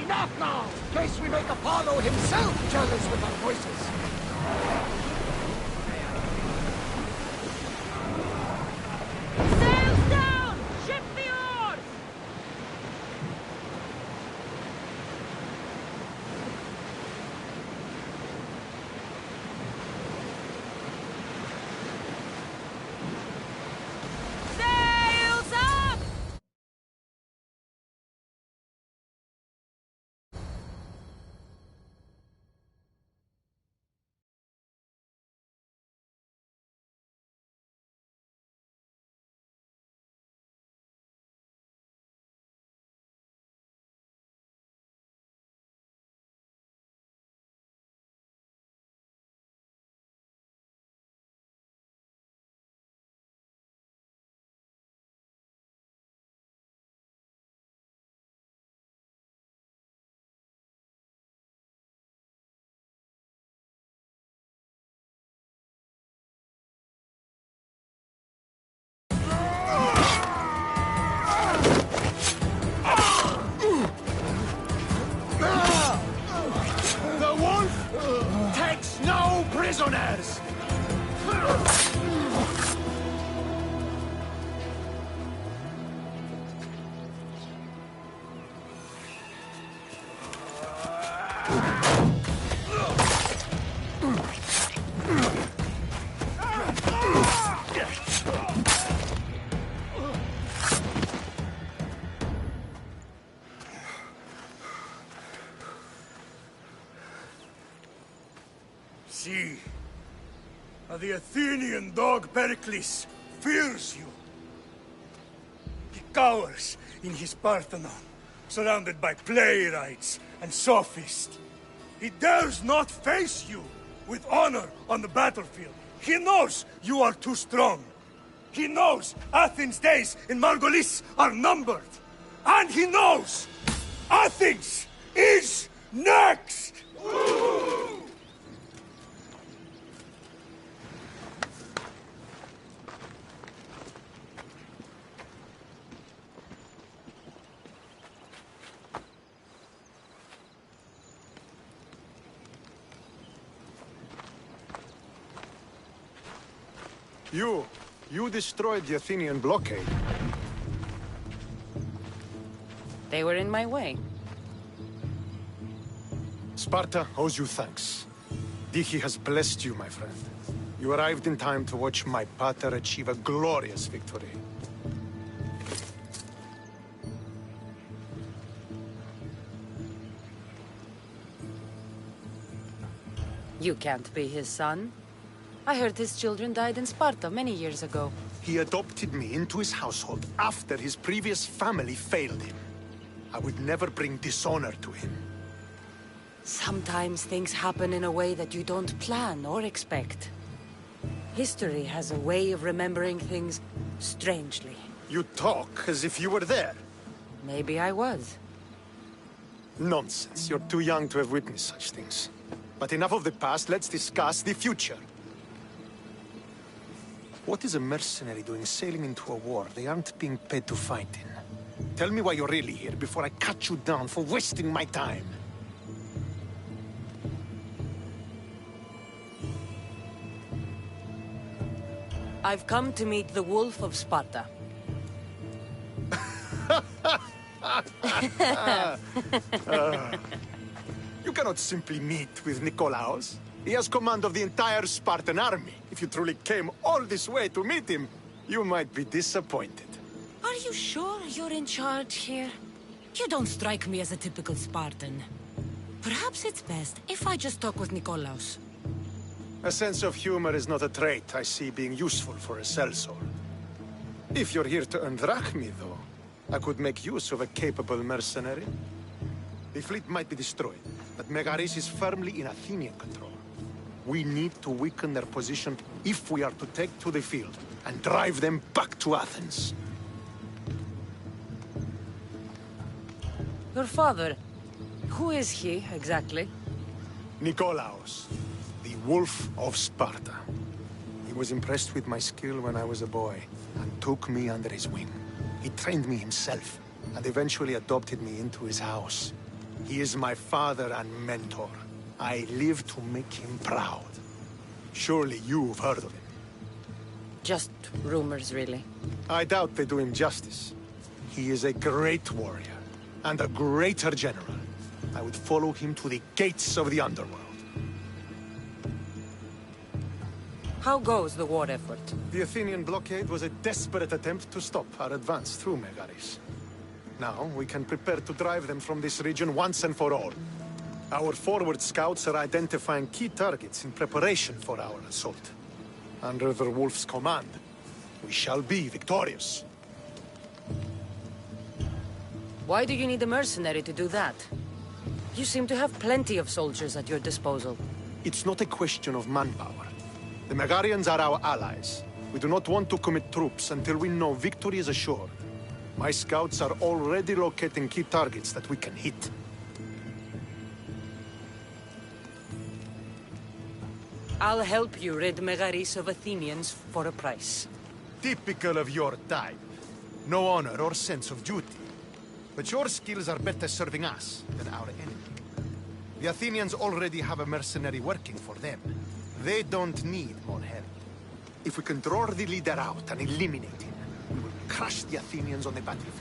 Enough now! In case we make Apollo himself jealous with our voices. Sails down! Ship the oars! Sails up! The wolf takes no prisoners! See, the Athenian dog Pericles fears you. He cowers in his Parthenon, surrounded by playwrights and sophists. He dares not face you with honor on the battlefield. He knows you are too strong. He knows Athens' days in Margolis are numbered. And he knows Athens is next! You destroyed the Athenian blockade. They were in my way. Sparta owes you thanks. Dihi has blessed you, my friend. You arrived in time to watch my pater achieve a glorious victory. You can't be his son. I heard his children died in Sparta many years ago. He adopted me into his household after his previous family failed him. I would never bring dishonor to him. Sometimes things happen in a way that you don't plan or expect. History has a way of remembering things strangely. You talk as if you were there. Maybe I was. Nonsense. You're too young to have witnessed such things. But enough of the past, let's discuss the future. What is a mercenary doing sailing into a war they aren't being paid to fight in? Tell me why you're really here before I cut you down for wasting my time. I've come to meet the Wolf of Sparta. You cannot simply meet with Nikolaos. He has command of the entire Spartan army. If you truly came all this way to meet him, you might be disappointed. Are you sure you're in charge here? You don't strike me as a typical Spartan. Perhaps it's best if I just talk with Nikolaos. A sense of humor is not a trait I see being useful for a sellsword. If you're here to earn drachmi, though, I could make use of a capable mercenary. The fleet might be destroyed, but Megaris is firmly in Athenian control. We need to weaken their position if we are to take to the field and drive them back to Athens. Your father, who is he, exactly? Nikolaos, the Wolf of Sparta. He was impressed with my skill when I was a boy, and took me under his wing. He trained me himself, and eventually adopted me into his house. He is my father and mentor. I live to make him proud. Surely you've heard of him. Just rumors, really. I doubt they do him justice. He is a great warrior, and a greater general. I would follow him to the gates of the underworld. How goes the war effort? The Athenian blockade was a desperate attempt to stop our advance through Megaris. Now, we can prepare to drive them from this region once and for all. Our forward scouts are identifying key targets in preparation for our assault. Under the Wolf's command, we shall be victorious. Why do you need a mercenary to do that? You seem to have plenty of soldiers at your disposal. It's not a question of manpower. The Megarians are our allies. We do not want to commit troops until we know victory is assured. My scouts are already locating key targets that we can hit. I'll help you rid Megaris of Athenians for a price. Typical of your type. No honor or sense of duty. But your skills are better serving us than our enemy. The Athenians already have a mercenary working for them. They don't need more help. If we can draw the leader out and eliminate him, we will crush the Athenians on the battlefield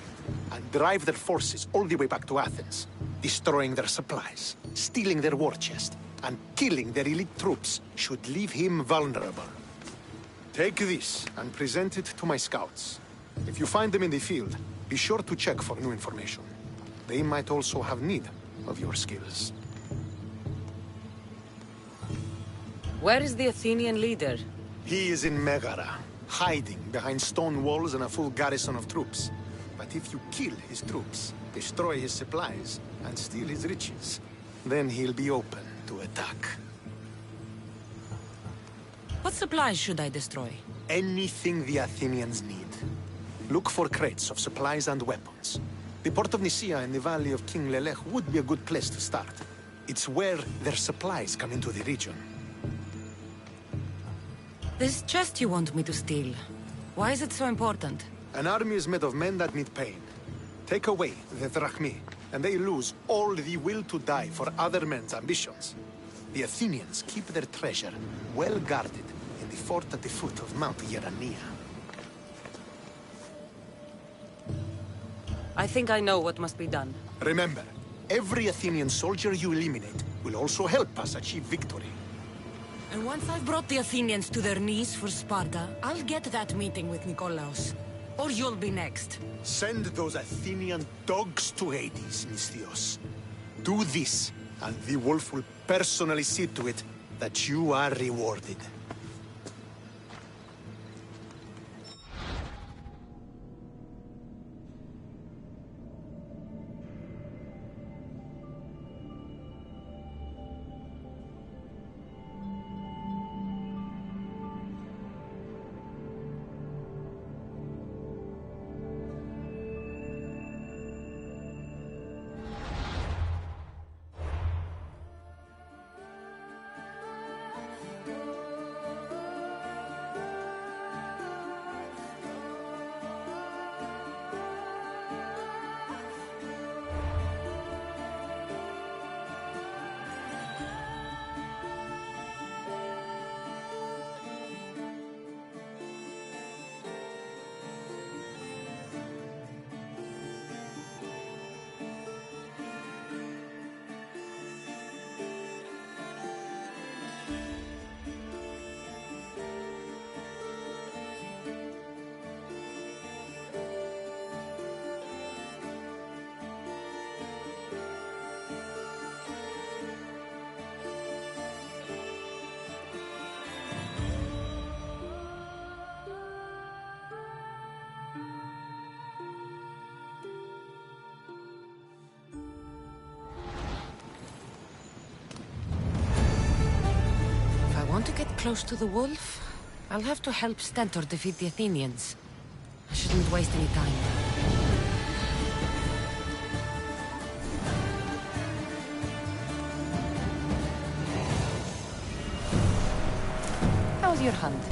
and drive their forces all the way back to Athens, destroying their supplies, stealing their war chest, and killing their elite troops should leave him vulnerable. Take this and present it to my scouts. If you find them in the field, be sure to check for new information. They might also have need of your skills. Where is the Athenian leader? He is in Megara, hiding behind stone walls and a full garrison of troops. But if you kill his troops, destroy his supplies, and steal his riches, then he'll be open to attack. What supplies should I destroy? Anything the Athenians need. Look for crates of supplies and weapons. The port of Nicaea in the valley of King Lelech would be a good place to start. It's where their supplies come into the region. This chest you want me to steal, why is it so important? An army is made of men that meet pain. Take away the drachmi, and they lose all the will to die for other men's ambitions. The Athenians keep their treasure well guarded in the fort at the foot of Mount Yerania. I think I know what must be done. Remember, every Athenian soldier you eliminate will also help us achieve victory. And once I've brought the Athenians to their knees for Sparta, I'll get that meeting with Nikolaos. Or you'll be next. Send those Athenian dogs to Hades, Misthios. Do this, and the wolf will personally see to it that you are rewarded. Want to get close to the wolf? I'll have to help Stentor defeat the Athenians. I shouldn't waste any time. How's your hunt?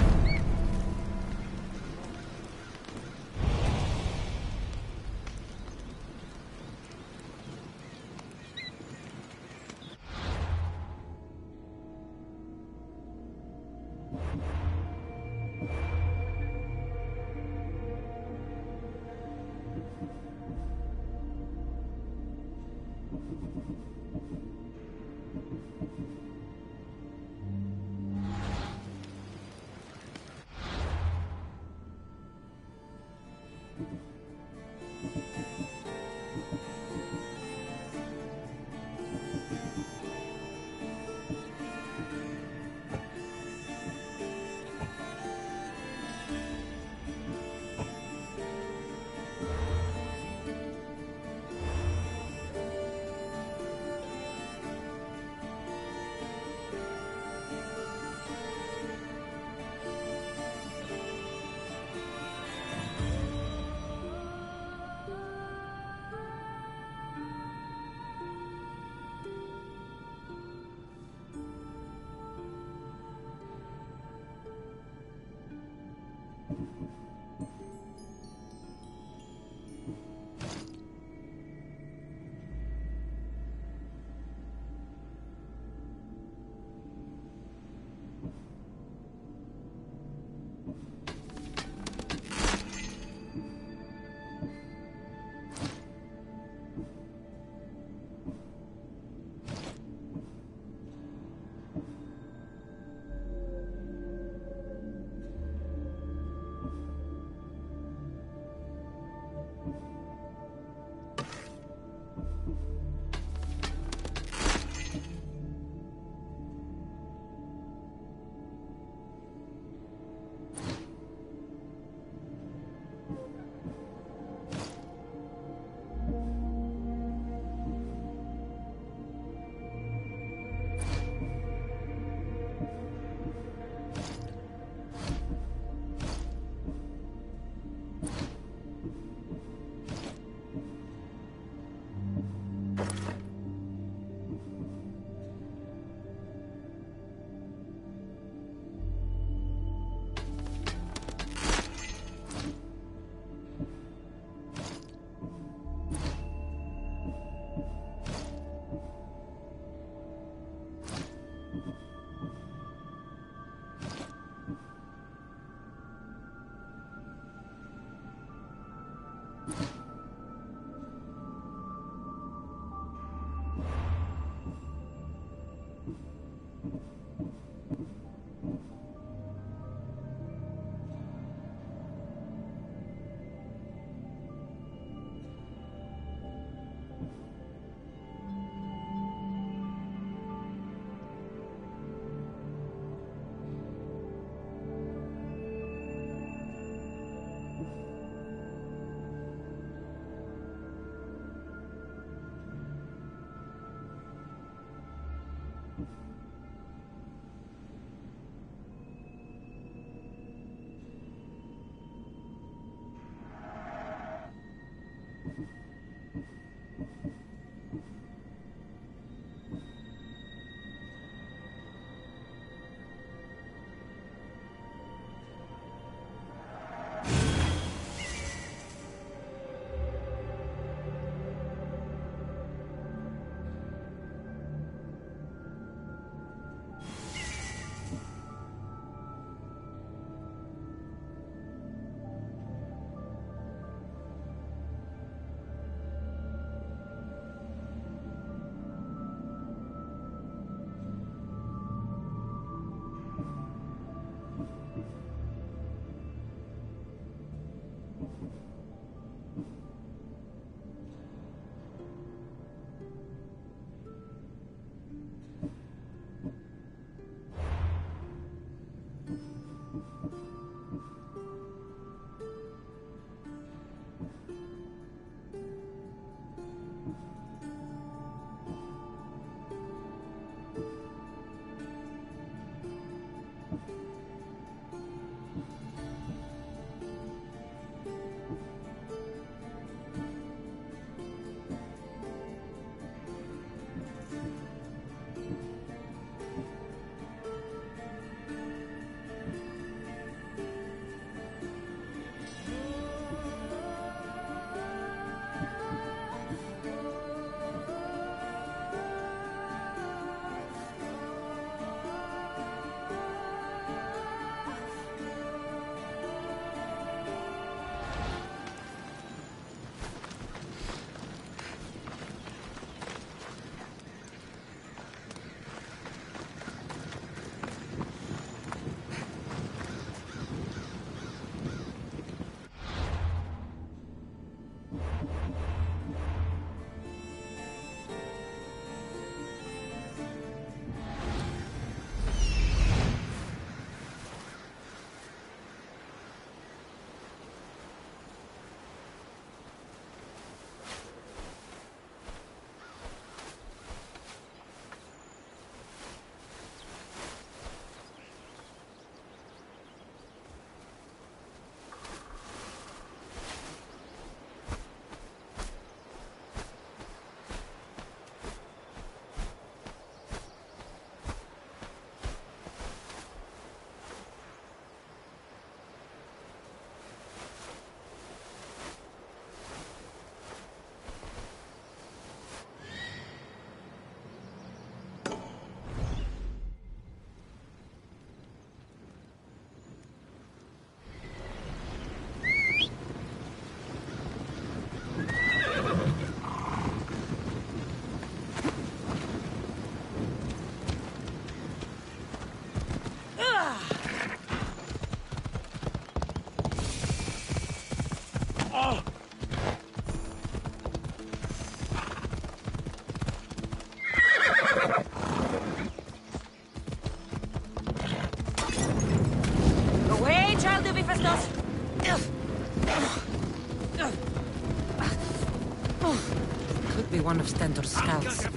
Could be one of Stentor's scouts.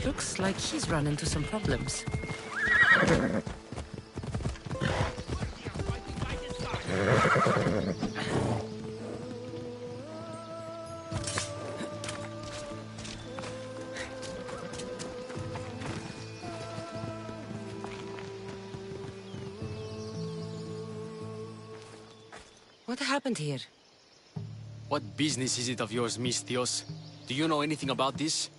Looks like he's run into some problems. What happened here? What business is it of yours, Mistios? Do you know anything about this?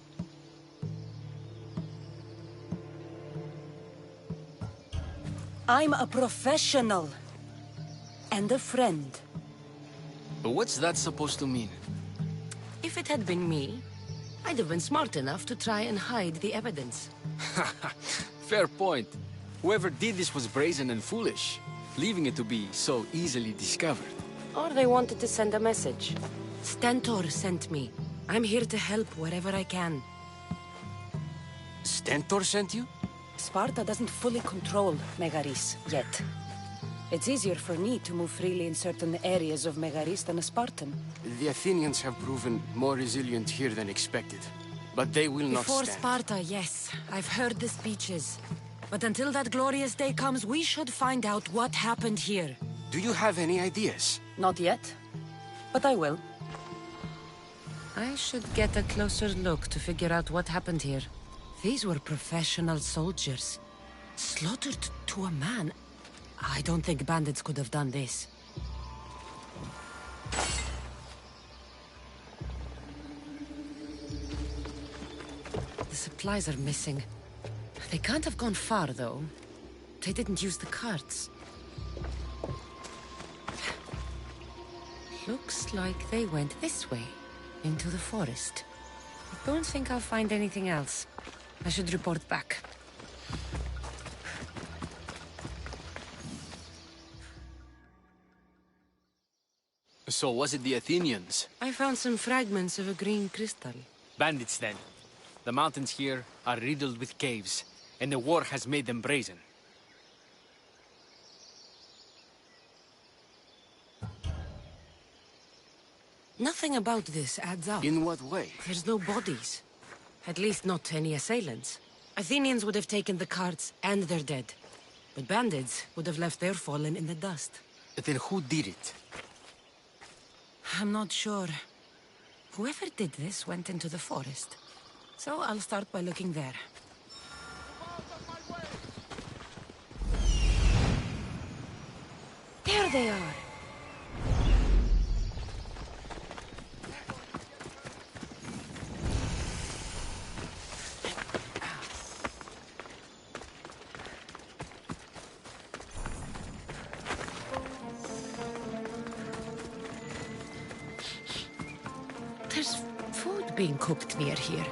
I'm a professional. And a friend. But what's that supposed to mean? If it had been me, I'd have been smart enough to try and hide the evidence. Fair point. Whoever did this was brazen and foolish, leaving it to be so easily discovered. Or they wanted to send a message. Stentor sent me. I'm here to help wherever I can. Stentor sent you? Sparta doesn't fully control Megaris yet. It's easier for me to move freely in certain areas of Megaris than a Spartan. The Athenians have proven more resilient here than expected. But they will not Before stand. Sparta, yes. I've heard the speeches. But until that glorious day comes, we should find out what happened here. Do you have any ideas? Not yet. But I will. I should get a closer look to figure out what happened here. These were professional soldiers. Slaughtered to a man. I don't think bandits could have done this. The supplies are missing. They can't have gone far, though. They didn't use the carts. Looks like they went this way, into the forest. I don't think I'll find anything else. I should report back. So was it the Athenians? I found some fragments of a green crystal. Bandits, then. The mountains here are riddled with caves, and the war has made them brazen. Nothing about this adds up. In what way? There's no bodies. At least not any assailants. Athenians would have taken the carts and their dead. But bandits would have left their fallen in the dust. Then who did it? I'm not sure. Whoever did this went into the forest. So I'll start by looking there. There they are! There's food being cooked near here.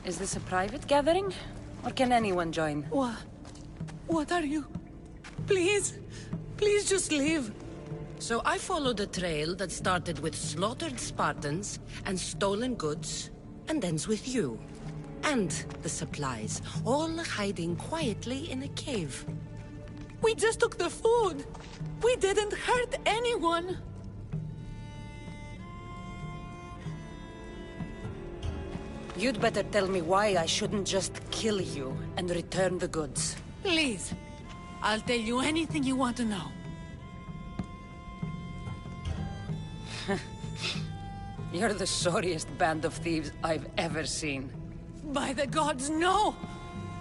Is this a private gathering? Or can anyone join? What are you? Please, please just leave. So I followed a trail that started with slaughtered Spartans and stolen goods, and ends with you. and the supplies, all hiding quietly in a cave. We just took the food. We didn't hurt anyone. You'd better tell me why I shouldn't just kill you and return the goods. Please. I'll tell you anything you want to know. You're the sorriest band of thieves I've ever seen. By the gods, no!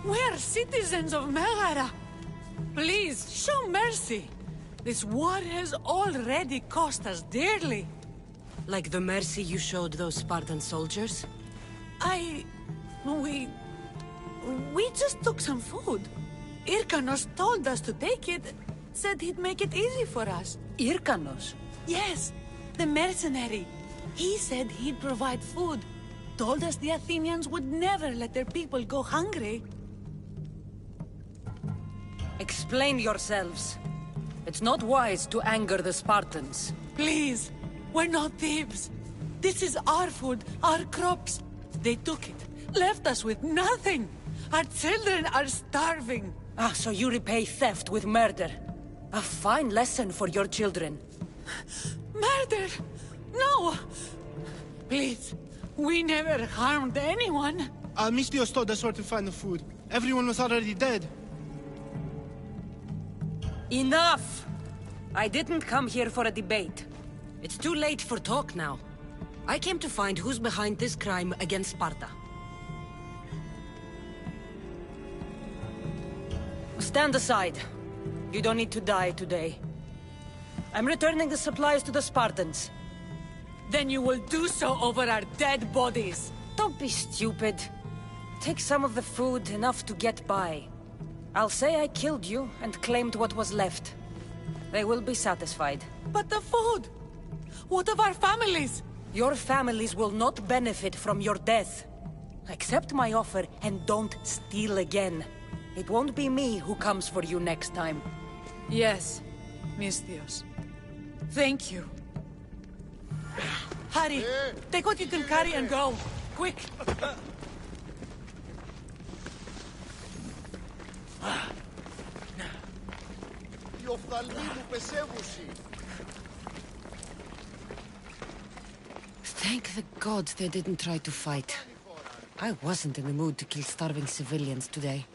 We're citizens of Megara. Please, show mercy. This war has already cost us dearly. Like the mercy you showed those Spartan soldiers? We just took some food. Irkanos told us to take it, said he'd make it easy for us. Irkanos? Yes, the mercenary. He said he'd provide food. Told us the Athenians would never let their people go hungry. Explain yourselves. It's not wise to anger the Spartans. Please, we're not thieves. This is our food, our crops. They took it, left us with nothing. Our children are starving. Ah, so you repay theft with murder. A fine lesson for your children. Murder? No! Please, we never harmed anyone. Mistios told us where to find the food. Everyone was already dead. Enough! I didn't come here for a debate. It's too late for talk now. I came to find who's behind this crime against Sparta. Stand aside. You don't need to die today. I'm returning the supplies to the Spartans. Then you will do so over our dead bodies. Don't be stupid. Take some of the food, enough to get by. I'll say I killed you and claimed what was left. They will be satisfied. But the food! What of our families? Your families will not benefit from your death. Accept my offer and don't steal again. It won't be me who comes for you next time. Yes, Mistios. Thank you. Hurry! Take what you can carry and go! Quick! Thank the gods they didn't try to fight. I wasn't in the mood to kill starving civilians today.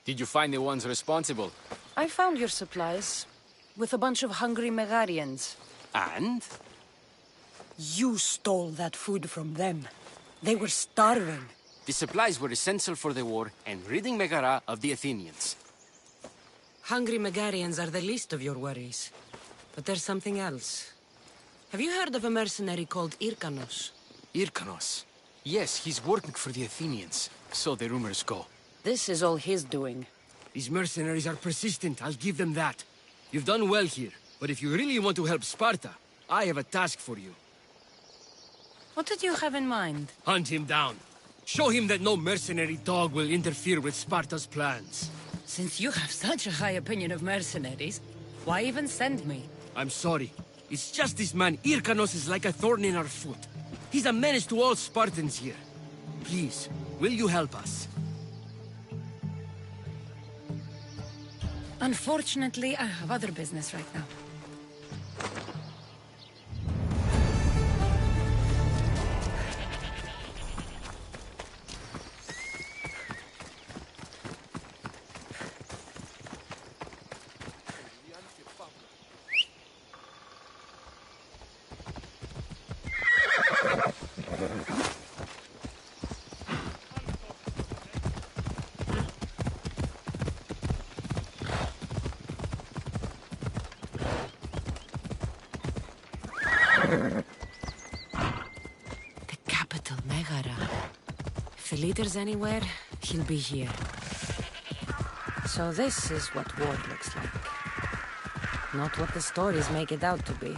Did you find the ones responsible? I found your supplies, with a bunch of hungry Megarians. And? You stole that food from them. They were starving. The supplies were essential for the war and ridding Megara of the Athenians. Hungry Megarians are the least of your worries. But there's something else. Have you heard of a mercenary called Irkanos? Irkanos? Yes, he's working for the Athenians. So the rumors go. This is all his doing. These mercenaries are persistent, I'll give them that. You've done well here, but if you really want to help Sparta, I have a task for you. What did you have in mind? Hunt him down. Show him that no mercenary dog will interfere with Sparta's plans. Since you have such a high opinion of mercenaries, why even send me? I'm sorry. It's just this man, Irkanos, is like a thorn in our foot. He's a menace to all Spartans here. Please, will you help us? Unfortunately, I have other business right now. The capital, Megara. If the leader's anywhere, he'll be here. So this is what war looks like. Not what the stories make it out to be.